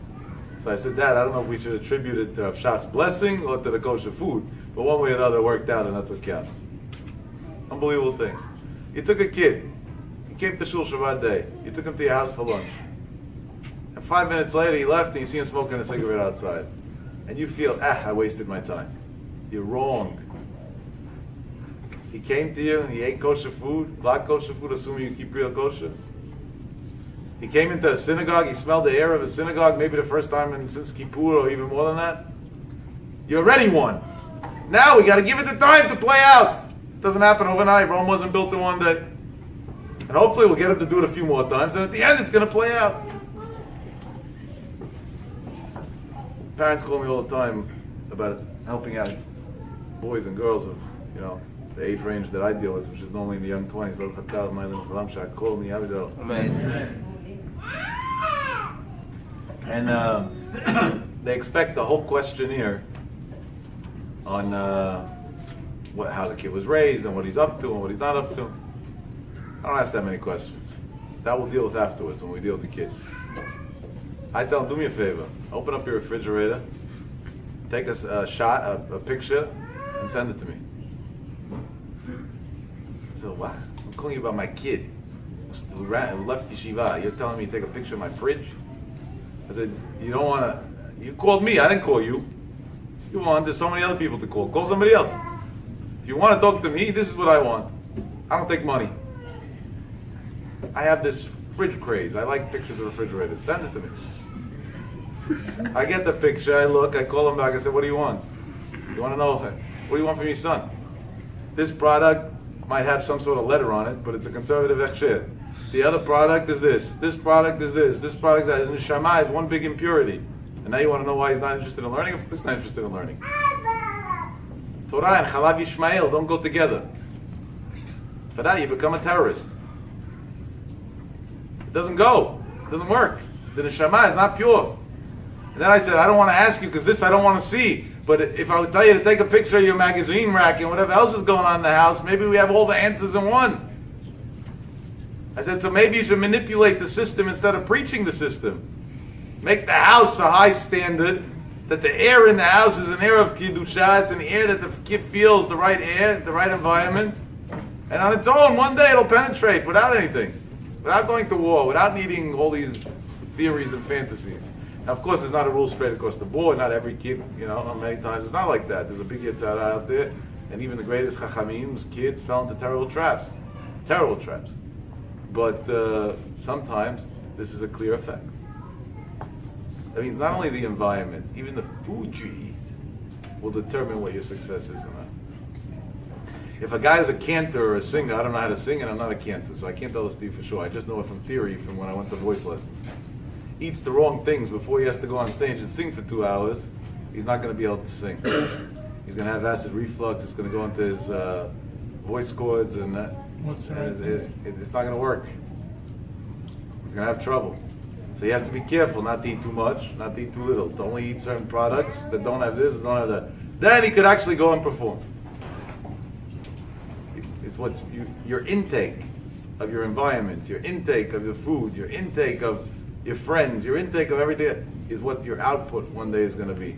Speaker 1: So I said, Dad, I don't know if we should attribute it to Rav Shach's blessing or to the kosher food, but one way or another it worked out, and that's what counts. Unbelievable thing. You took a kid, he came to Shul Shabbat day, you took him to your house for lunch, and 5 minutes later he left and you see him smoking a cigarette outside, and you feel, I wasted my time. You're wrong. He came to you and he ate kosher food, glad kosher food, assuming you keep real kosher. He came into a synagogue, he smelled the air of a synagogue, maybe the first time since Kippur or even more than that. You already won. Now we got to give it the time to play out. It doesn't happen overnight. Rome wasn't built in one day. And hopefully we'll get him to do it a few more times, and at the end it's going to play out. Parents call me all the time about helping out boys and girls of, the age range that I deal with, which is normally in the young 20s. And they expect the whole questionnaire on how the kid was raised and what he's up to and what he's not up to. I don't ask that many questions. That we'll deal with afterwards when we deal with the kid. I tell them, do me a favor. Open up your refrigerator, take a picture, and send it to me. So what? I'm calling you about my kid who left yeshiva. You're telling me to take a picture of my fridge? I said, you don't want to. You called me. I didn't call you. You want. There's so many other people to call. Call somebody else. If you want to talk to me, this is what I want. I don't take money. I have this fridge craze. I like pictures of refrigerators. Send it to me. I get the picture. I look. I call him back. I say, what do you want? You want to know, what do you want from your son? This product might have some sort of letter on it, but it's a conservative hechsher. The other product is this. This product is this. This product is that. His neshama is one big impurity. And now you want to know why he's not interested in learning? Of course he's not interested in learning. Torah and Chalav Yishmael don't go together. For that you become a terrorist. It doesn't go. It doesn't work. The neshama is not pure. And then I said, I don't want to ask you because this I don't want to see. But if I would tell you to take a picture of your magazine rack and whatever else is going on in the house, maybe we have all the answers in one. I said, so maybe you should manipulate the system instead of preaching the system. Make the house a high standard, that the air in the house is an air of kiddusha, it's an air that the kid feels, the right air, the right environment. And on its own, one day it'll penetrate without anything. Without going to war, without needing all these theories and fantasies. Now, of course, it's not a rule straight across the board. Not every kid, many times it's not like that. There's a big yitzhara out there, and even the greatest chachamim's kids fell into terrible traps. Terrible traps. But sometimes this is a clear effect. That means not only the environment, even the food you eat will determine what your success is or not. If a guy is a cantor or a singer, I don't know how to sing and I'm not a cantor, so I can't tell this to you for sure. I just know it from theory from when I went to voice lessons. Eats the wrong things before he has to go on stage and sing for 2 hours, he's not going to be able to sing. He's going to have acid reflux, it's going to go into his voice cords, and it's not going to work. He's going to have trouble. So he has to be careful not to eat too much, not to eat too little, to only eat certain products that don't have this, don't have that. Then he could actually go and perform. It's what your intake of your environment, your intake of the food, your intake of your friends, your intake of everything is what your output one day is going to be.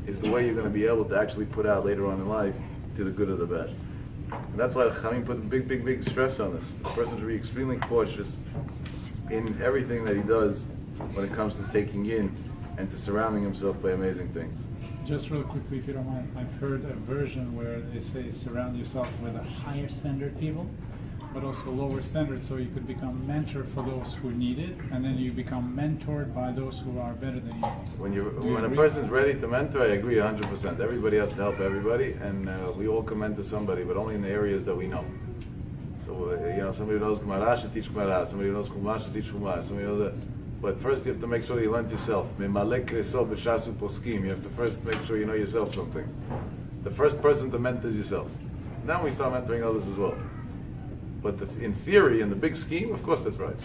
Speaker 1: Is the way you're going to be able to actually put out later on in life to the good or the bad. And that's why the Chachamim put big stress on this. The person should be extremely cautious in everything that he does when it comes to taking in and to surrounding himself by amazing things.
Speaker 3: Just real quickly, if you don't mind, I've heard a version where they say surround yourself with a higher standard people, but also lower standard, so you could become a mentor for those who need it, and then you become mentored by those who are better than you.
Speaker 1: When a person's ready to mentor, I agree 100%. Everybody has to help everybody, and we all can mentor somebody, but only in the areas that we know. So, somebody who knows Gemara should teach Gemara, somebody who knows Chumash should teach Chumash, somebody who knows that. But first you have to make sure you learn yourself. You have to first make sure you know yourself something. The first person to mentor is yourself. Then we start mentoring others as well. But in theory, in the big scheme, of course that's right.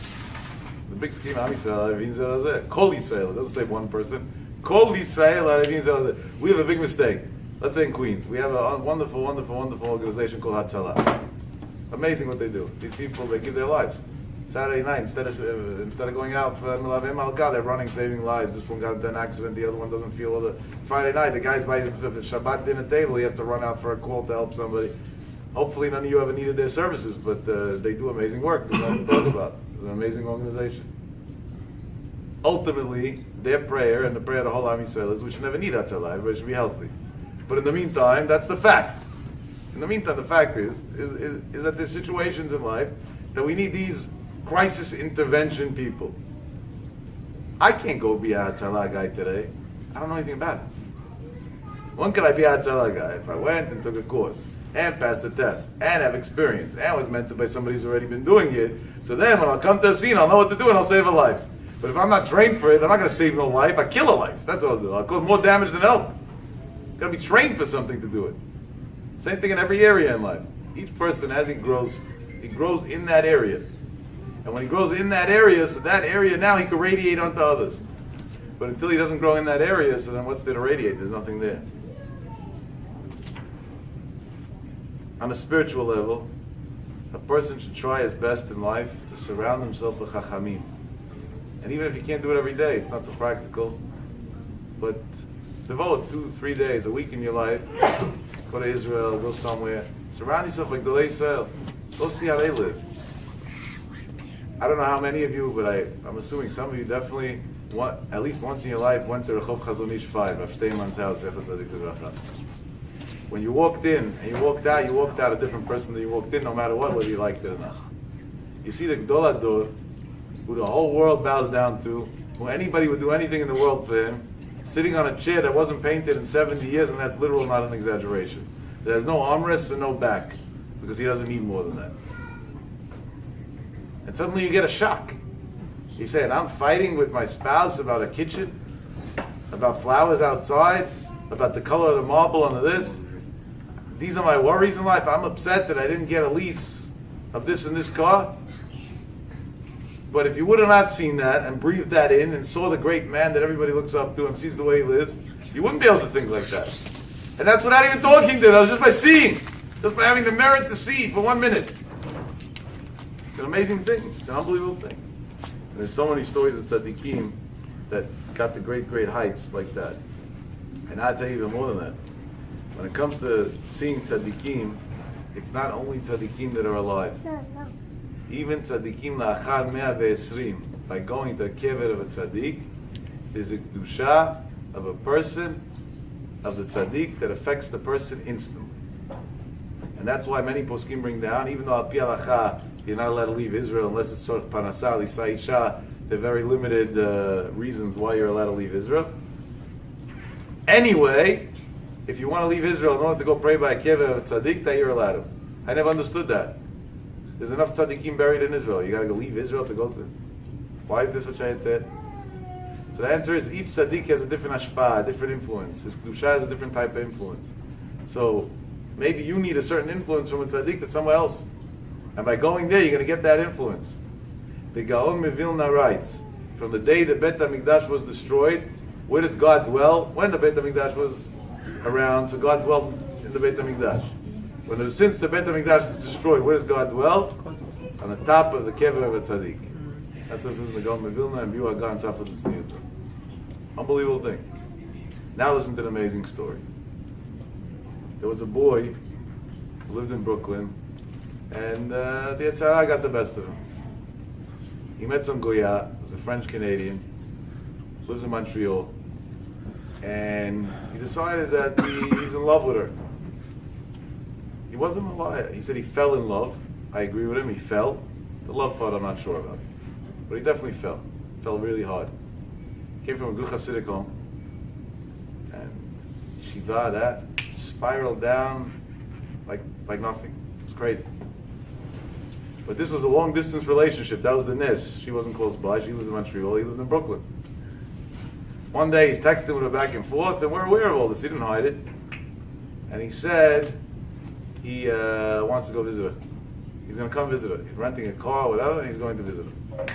Speaker 1: The big scheme, Am Yisrael, Kol Yisrael, it doesn't say one person. Kol Yisrael, we have a big mistake. Let's say in Queens, we have a wonderful organization called Hatzalah. Amazing what they do. These people, they give their lives. Saturday night, instead of going out for Milavim Al-Qad, they're running, saving lives. This one got into an accident, the other one doesn't feel well. Friday night, the guy's by his Shabbat dinner table, he has to run out for a call to help somebody. Hopefully none of you ever needed their services, but they do amazing work. There's nothing to talk about. It's an amazing organization. Ultimately, their prayer and the prayer of the whole Am Yisrael is we should never need Hatzalah, everybody should be healthy. But in the meantime, that's the fact. In the meantime, the fact is that there's situations in life that we need these crisis intervention people. I can't go be a Hatzalah guy today. I don't know anything about it. When could I be a Hatzalah guy? If I went and took a course. and passed the test, and have experience, and was mentored by somebody who's already been doing it. So then when I'll come to a scene, I'll know what to do and I'll save a life. But if I'm not trained for it, I'm not going to save no life. I kill a life. That's what I'll do. I'll cause more damage than help. Got to be trained for something to do it. Same thing in every area in life. Each person, as he grows in that area. And when he grows in that area, so that area now he can radiate onto others. But until he doesn't grow in that area, so then what's there to radiate? There's nothing there. On a spiritual level, a person should try his best in life to surround himself with chachamim. And even if you can't do it every day, it's not so practical. But devote 2-3 days, a week in your life. Go to Israel, go somewhere. Surround yourself like the Israel. Go see how they live. I don't know how many of you, but I'm assuming some of you definitely, at least once in your life, went to Rehov Chazon Ish 5, Rav Steinman's house. When you walked in and you walked out a different person than you walked in, no matter what, whether you liked it or not. You see the Gdol Ador, who the whole world bows down to, who anybody would do anything in the world for him, sitting on a chair that wasn't painted in 70 years, and that's literal, not an exaggeration. That has no armrests and no back, because he doesn't need more than that. And suddenly you get a shock. You say, and I'm fighting with my spouse about a kitchen, about flowers outside, about the color of the marble under this. These are my worries in life. I'm upset that I didn't get a lease of this and this car. But if you would have not seen that and breathed that in and saw the great man that everybody looks up to and sees the way he lives, you wouldn't be able to think like that. And that's without even talking to them. That was just by seeing. Just by having the merit to see for 1 minute. It's an amazing thing. It's an unbelievable thing. And there's so many stories of tzaddikim that got to great, great heights like that. And I'll tell you even more than that. When it comes to seeing tzaddikim, it's not only tzaddikim that are alive. Even tzaddikim la'achar 120, by going to a kever of a tzaddik, there's a kedusha of a person, of the tzaddik, that affects the person instantly. And that's why many poskim bring down, even though al pi halacha, you're not allowed to leave Israel unless it's sort of panasah, l'isa isha, there are very limited reasons why you're allowed to leave Israel. Anyway, if you want to leave Israel in order to go pray by a kever of a tzaddik, that you're allowed to. I never understood that. There's enough tzaddikim buried in Israel. You got to go leave Israel to go to. Why is this such a heter? So the answer is each tzaddik has a different hashpah, a different influence. His kedusha has a different type of influence. So maybe you need a certain influence from a tzaddik that's somewhere else. And by going there, you're going to get that influence. The Gaon Mevilna writes, from the day the Bet HaMikdash was destroyed, where does God dwell? When the Bet HaMikdash was around, so God dwelt in the Bet HaMikdash. Since the Bet HaMikdash is destroyed, where does God dwell? On the top of the kever of a tzaddik. That's what it says in the Gaon Mevilna and Biur HaGan Tzafat Tzniut. Unbelievable thing. Now listen to the amazing story. There was a boy who lived in Brooklyn, and the Yetzer Hara got the best of him. He met some Goya, who's a French-Canadian, lives in Montreal, and he decided that he's in love with her. He wasn't a liar. He said he fell in love. I agree with him, he fell. The love part I'm not sure about. But he definitely fell. Fell really hard. Came from a good Hasidic home. And Shiva, that spiraled down like nothing. It was crazy. But this was a long distance relationship. That was the Nis. She wasn't close by. She lives in Montreal. He lived in Brooklyn. One day he's texting with her back and forth, and we're aware of all this. He didn't hide it. And he said he wants to go visit her. He's going to come visit her. He's renting a car, whatever, and he's going to visit her.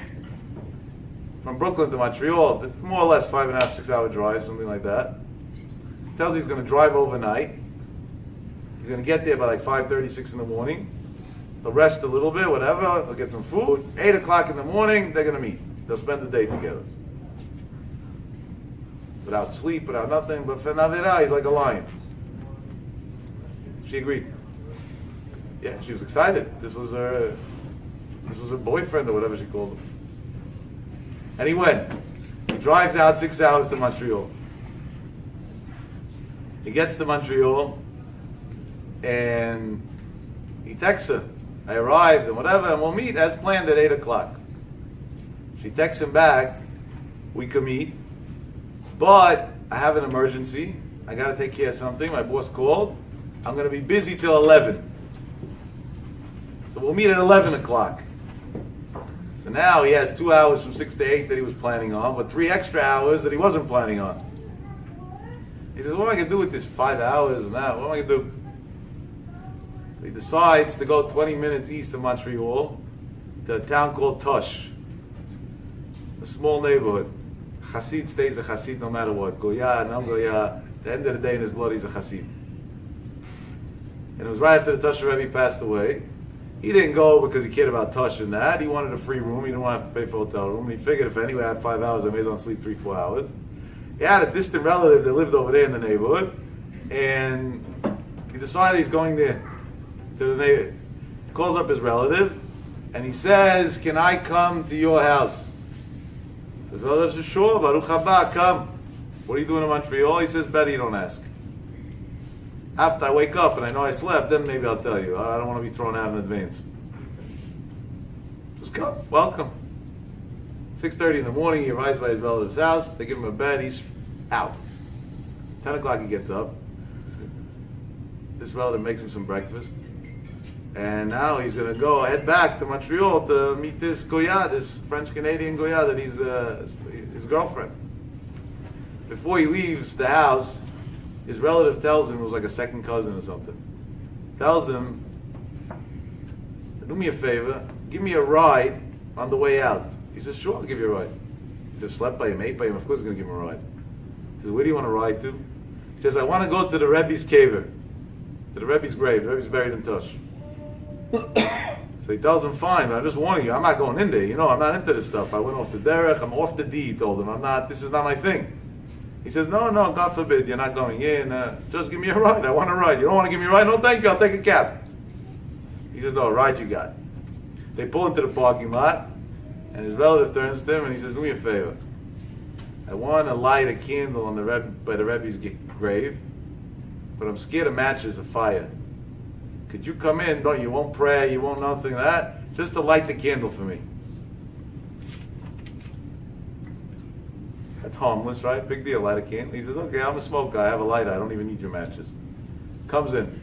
Speaker 1: From Brooklyn to Montreal, it's more or less 5.5, 6 hour drive, something like that. He tells you he's going to drive overnight. He's going to get there by like 5:30, 6 in the morning. He'll rest a little bit, whatever. He'll get some food. 8 o'clock in the morning, they're going to meet. They'll spend the day together. Without sleep, without nothing. But for Navira, he's like a lion. She agreed. Yeah, she was excited. This was her boyfriend or whatever she called him. And he went. He drives out 6 hours to Montreal. He gets to Montreal and he texts her, I arrived and whatever, and we'll meet as planned at 8 o'clock. She texts him back, we can meet, but I have an emergency. I got to take care of something. My boss called. I'm going to be busy till 11. So we'll meet at 11 o'clock. So now he has 2 hours from 6 to 8 that he was planning on, but 3 extra hours that he wasn't planning on. He says, what am I going to do with this 5 hours and that? What am I going to do? So he decides to go 20 minutes east of Montreal to a town called Tush, a small neighborhood. Chassid stays a Chassid no matter what. Goya, no Goya. At the end of the day, in his blood, he's a Chassid. And it was right after the Tush Rebbe passed away. He didn't go because he cared about Tush and that. He wanted a free room. He didn't want to have to pay for a hotel room. And he figured if anyway I had 5 hours, I may as well sleep 3-4 hours. He had a distant relative that lived over there in the neighborhood. And he decided he's going there to the neighborhood. He calls up his relative and he says, can I come to your house? His relative says, sure, Baruch haba, come. What are you doing in Montreal? He says, better you don't ask. After I wake up and I know I slept, then maybe I'll tell you. I don't want to be thrown out in advance. Just come. Welcome. 6:30 in the morning, he arrives by his relative's house. They give him a bed. He's out. 10 o'clock he gets up. This relative makes him some breakfast. And now he's going to head back to Montreal to meet this Goya, this French-Canadian Goya that he's his girlfriend. Before he leaves the house, his relative tells him, it was like a second cousin or something, tells him, do me a favor, give me a ride on the way out. He says, sure, I'll give you a ride. He says, slept by him, ate by him, of course he's going to give him a ride. He says, where do you want to ride to? He says, I want to go to the Rebbe's caver, to the Rebbe's grave. The Rebbe's buried in Tush. So he tells him, fine, but I'm just warning you, I'm not going in there. You know, I'm not into this stuff. I went off the derech, I'm off the D, he told him. This is not my thing. He says, no, God forbid, you're not going in. Just give me a ride. I want a ride. You don't want to give me a ride? No, thank you. I'll take a cab. He says, no, a ride you got. They pull into the parking lot, and his relative turns to him, and he says, do me a favor. I want to light a candle on by the Rebbe's grave, but I'm scared of matches of fire. Could you come in? You won't pray, you won't nothing like that, just to light the candle for me. That's harmless, right? Big deal, light a candle. He says, okay, I'm a smoke guy, I have a lighter, I don't even need your matches. Comes in.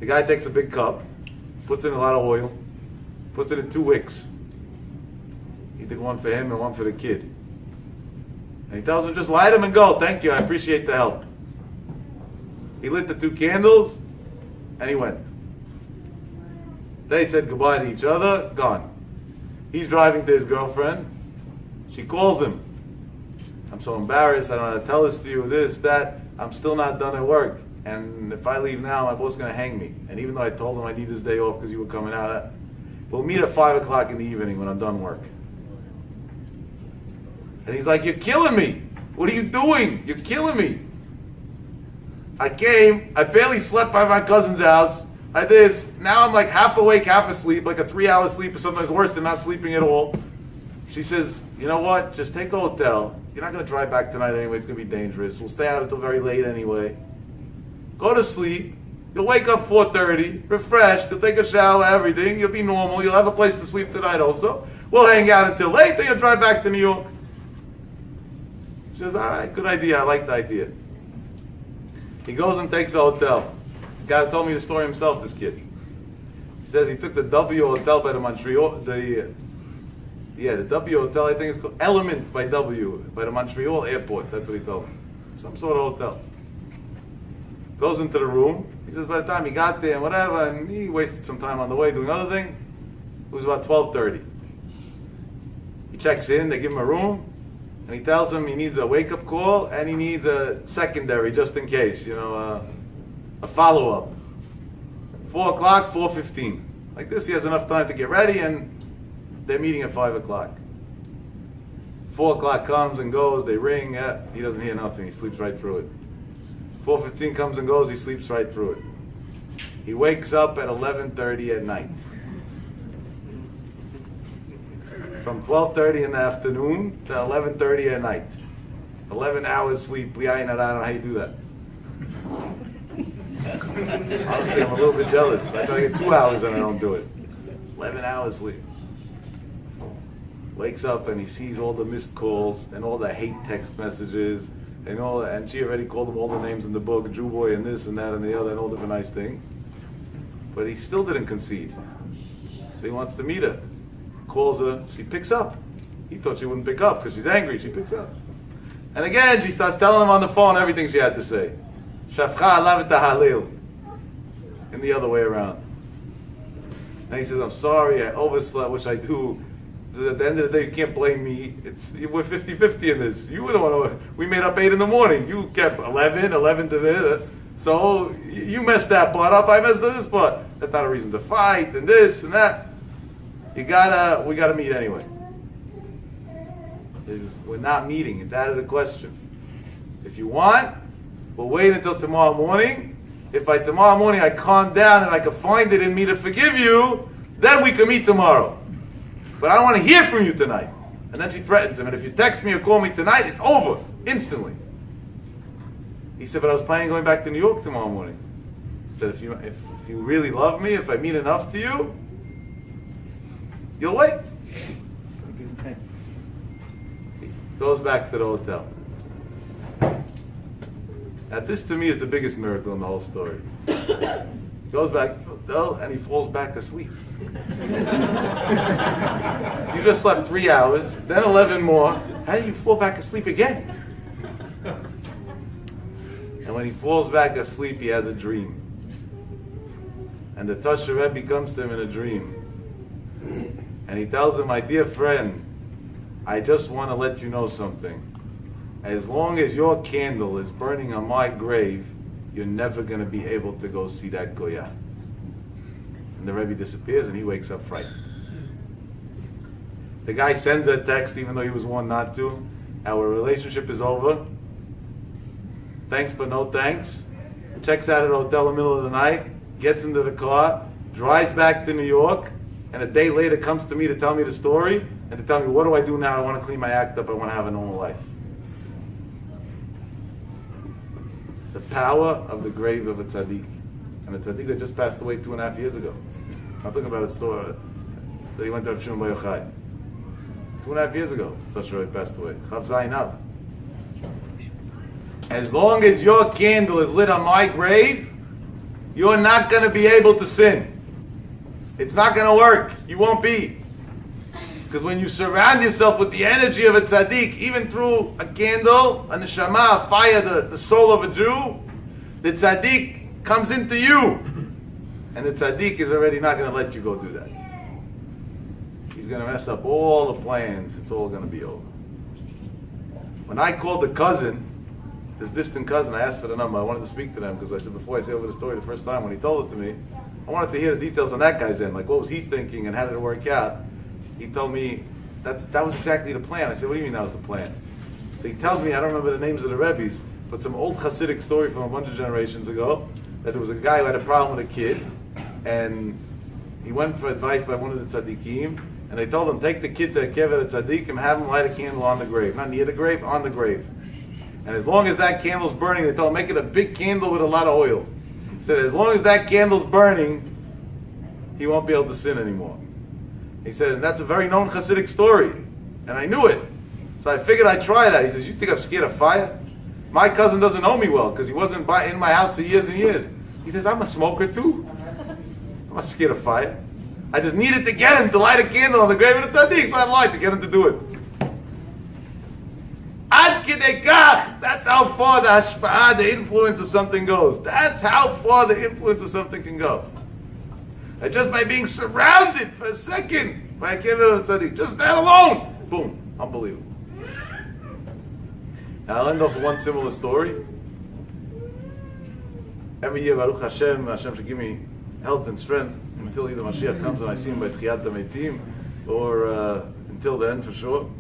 Speaker 1: The guy takes a big cup, puts in a lot of oil, puts it in 2 wicks. He did one for him and one for the kid. And he tells him, just light them and go. Thank you, I appreciate the help. He lit the 2 candles, and he went. They said goodbye to each other, gone. He's driving to his girlfriend. She calls him. I'm so embarrassed, I don't know how to tell this to you, this, that. I'm still not done at work. And if I leave now, my boss is going to hang me. And even though I told him I need this day off because you were coming out, we'll meet at 5 o'clock in the evening when I'm done work. And he's like, you're killing me. What are you doing? You're killing me. I came, I barely slept by my cousin's house. I did this. Now I'm like half awake, half asleep, like a 3-hour sleep, or sometimes worse than not sleeping at all. She says, you know what? Just take a hotel. You're not going to drive back tonight anyway. It's going to be dangerous. We'll stay out until very late anyway. Go to sleep. You'll wake up 4:30, refreshed. You'll take a shower, everything. You'll be normal. You'll have a place to sleep tonight also. We'll hang out until late. Then you'll drive back to New York. She says, all right, good idea. I like the idea. He goes and takes a hotel. The guy told me the story himself, this kid. He says he took the W Hotel by the Montreal, the W Hotel, I think it's called Element by W, by the Montreal airport. That's what he told me. Some sort of hotel. Goes into the room. He says by the time he got there and whatever, and he wasted some time on the way doing other things, it was about 12:30. He checks in, they give him a room, and he tells him he needs a wake-up call and he needs a secondary just in case, a follow-up. 4 o'clock, 4:15. Like this, he has enough time to get ready, and they're meeting at 5 o'clock. 4 o'clock comes and goes, they ring, he doesn't hear nothing, he sleeps right through it. 4:15 comes and goes, he sleeps right through it. He wakes up at 11:30 at night. From 12:30 in the afternoon to 11:30 at night. 11 hours sleep. I don't know how you do that. Honestly, I'm a little bit jealous. I try to get 2 hours and I don't do it. 11 hours sleep. Wakes up and he sees all the missed calls and all the hate text messages and she already called him all the names in the book, Jew boy and this and that and the other and all different nice things. But he still didn't concede. So he wants to meet her. Calls her, she picks up. He thought she wouldn't pick up because she's angry, she picks up. And again, she starts telling him on the phone everything she had to say. Shafcha alav tahalil. And the other way around. And he says, I'm sorry, I overslept, which I do. At the end of the day, you can't blame me. We're 50-50 in this. You were the one we made up 8 in the morning. You kept 11 to this. So you messed that part up, I messed up this part. That's not a reason to fight and this and that. We gotta meet anyway. We're not meeting, it's out of the question. If you want, we'll wait until tomorrow morning. If by tomorrow morning I calm down and I can find it in me to forgive you, then we can meet tomorrow. But I don't want to hear from you tonight. And then she threatens him, and if you text me or call me tonight, it's over, instantly. He said, but I was planning on going back to New York tomorrow morning. He said, if you really love me, if I mean enough to you, you'll wait. He goes back to the hotel. Now this to me is the biggest miracle in the whole story. He goes back to the hotel and he falls back asleep. You just slept 3 hours, then 11 more. How do you fall back asleep again? And when he falls back asleep, he has a dream. And the Tov Rebbe comes to him in a dream. And he tells him, my dear friend, I just want to let you know something. As long as your candle is burning on my grave, you're never going to be able to go see that Goya. And the Rebbe disappears and he wakes up frightened. The guy sends a text even though he was warned not to. Our relationship is over. Thanks but no thanks. Checks out at a hotel in the middle of the night, gets into the car, drives back to New York, and a day later comes to me to tell me the story and to tell me, what do I do now? I want to clean my act up. I want to have a normal life. The power of the grave of a tzaddik. And a tzaddik that just passed away 2.5 years ago. I'm talking about a story that he went to Rav Shimon Bar Yochai. 2.5 years ago, Tov Shabbaton passed away. Chav Zayin Av. As long as your candle is lit on my grave, you're not going to be able to sin. It's not going to work. You won't be. Because when you surround yourself with the energy of a tzaddik, even through a candle, a neshama, a fire, the soul of a Jew, the tzaddik comes into you. And the tzaddik is already not going to let you go do that. He's going to mess up all the plans. It's all going to be over. When I called the cousin, this distant cousin, I asked for the number. I wanted to speak to them because I said before I say over the story the first time when he told it to me, I wanted to hear the details on that guy's end. Like what was he thinking and how did it work out? He told me that was exactly the plan. I said, what do you mean that was the plan? So he tells me, I don't remember the names of the Rebbes, but some old Hasidic story from a bunch of generations ago, that there was a guy who had a problem with a kid, and he went for advice by one of the tzaddikim, and they told him, take the kid to a kever tzaddik and have him light a candle on the grave. Not near the grave, on the grave. And as long as that candle's burning, they told him, make it a big candle with a lot of oil. He said, as long as that candle's burning, he won't be able to sin anymore. He said, and that's a very known Hasidic story. And I knew it. So I figured I'd try that. He says, you think I'm scared of fire? My cousin doesn't know me well because he wasn't in my house for years and years. He says, I'm a smoker too. I'm not scared of fire. I just needed to get him to light a candle on the grave of the tzaddik, so I lied to get him to do it. Ad kidei kach, that's how far the hashpa'ah, the influence of something goes. That's how far the influence of something can go. And just by being surrounded for a second by a kever of tzaddik, just that alone, boom, unbelievable. Now I'll end off with one similar story. Every year, Baruch Hashem should give me health and strength until either Mashiach comes and I see him by Tchiyat HaMeitim, or until then for sure.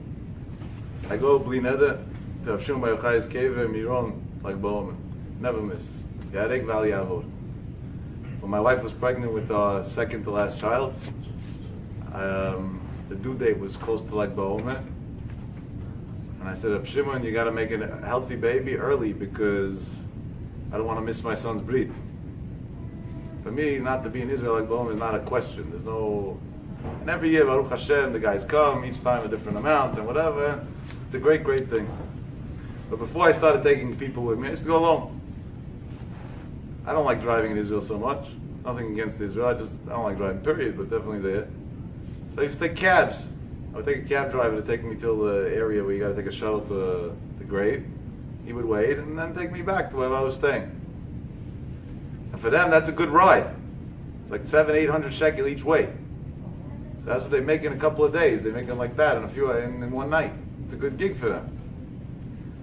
Speaker 1: I go bli neder to Rav Shimon Bar Yochai's cave in Miron, like Ba'omer. Never miss. Yarek Val Yavor. When my wife was pregnant with our second to last child, the due date was close to like Ba'omer. And I said, Rav Shimon, you got to make a healthy baby early because I don't want to miss my son's brit. For me, not to be in Israel like Ba'omer is not a question. There's no... And every year, Baruch Hashem, the guys come, each time a different amount and whatever. It's a great, great thing. But before I started taking people with me, I used to go alone. I don't like driving in Israel so much. Nothing against Israel, I don't like driving, period, but definitely there. So I used to take cabs. I would take a cab driver to take me till the area where you got to take a shuttle to the grave. He would wait and then take me back to wherever I was staying. And for them, that's a good ride. It's like 700-800 shekel each way. So that's what they make in a couple of days. They make them like that in one night. It's a good gig for them.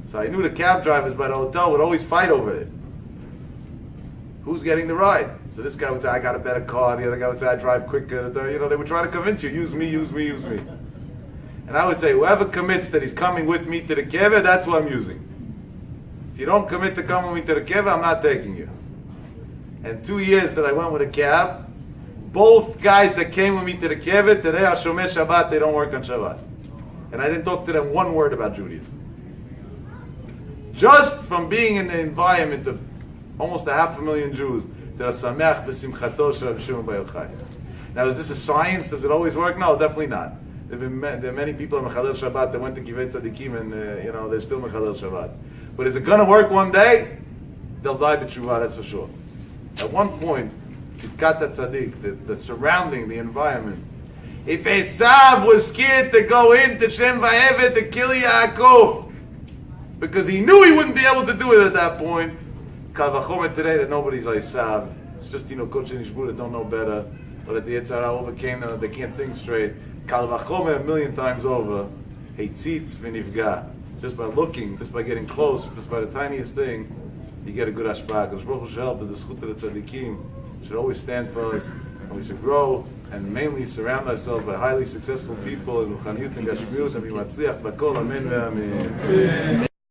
Speaker 1: So I knew the cab drivers by the hotel would always fight over it. Who's getting the ride? So this guy would say, I got a better car. The other guy would say, I drive quicker. They would try to convince you, use me, use me, use me. And I would say, whoever commits that he's coming with me to the Tevet, that's who I'm using. If you don't commit to coming with me to the Tevet, I'm not taking you. And 2 years that I went with a cab, both guys that came with me to the Tevet, today are Shomer Shabbat, they don't work on Shabbat. And I didn't talk to them one word about Judaism. Just from being in the environment of almost 500,000 Jews that are Sameach b'simchato shel Rabbi Shimon bar Yochai. Now, is this a science? Does it always work? No, definitely not. There are many people in Mechalel Shabbat that went to Tevet Tzadikim and they're still Mechalel Shabbat. But is it going to work one day? They'll die b'tshuva, that's for sure. At one point, Tzidkat Tzadik, the surrounding, the environment. If Esav was scared to go into Shem Va'evet to kill Yaakov, because he knew he wouldn't be able to do it at that point, Kal v'chomer today that nobody's like Esav. It's just, Kodesh and Yishbu that don't know better, or that the Yetzirah overcame them, that they can't think straight. Kal v'chomer 1,000,000 times over. Heitzitz v'nifga. Just by looking, just by getting close, just by the tiniest thing, you get a good hashpah. Because Baruch Hu should help that the Zchut of the Tzadikim should always stand for us, and we should grow, and mainly surround ourselves by highly successful people in Ruchaniyut and Gashmiyut, and we matzliach b'kol, amen ve'amen.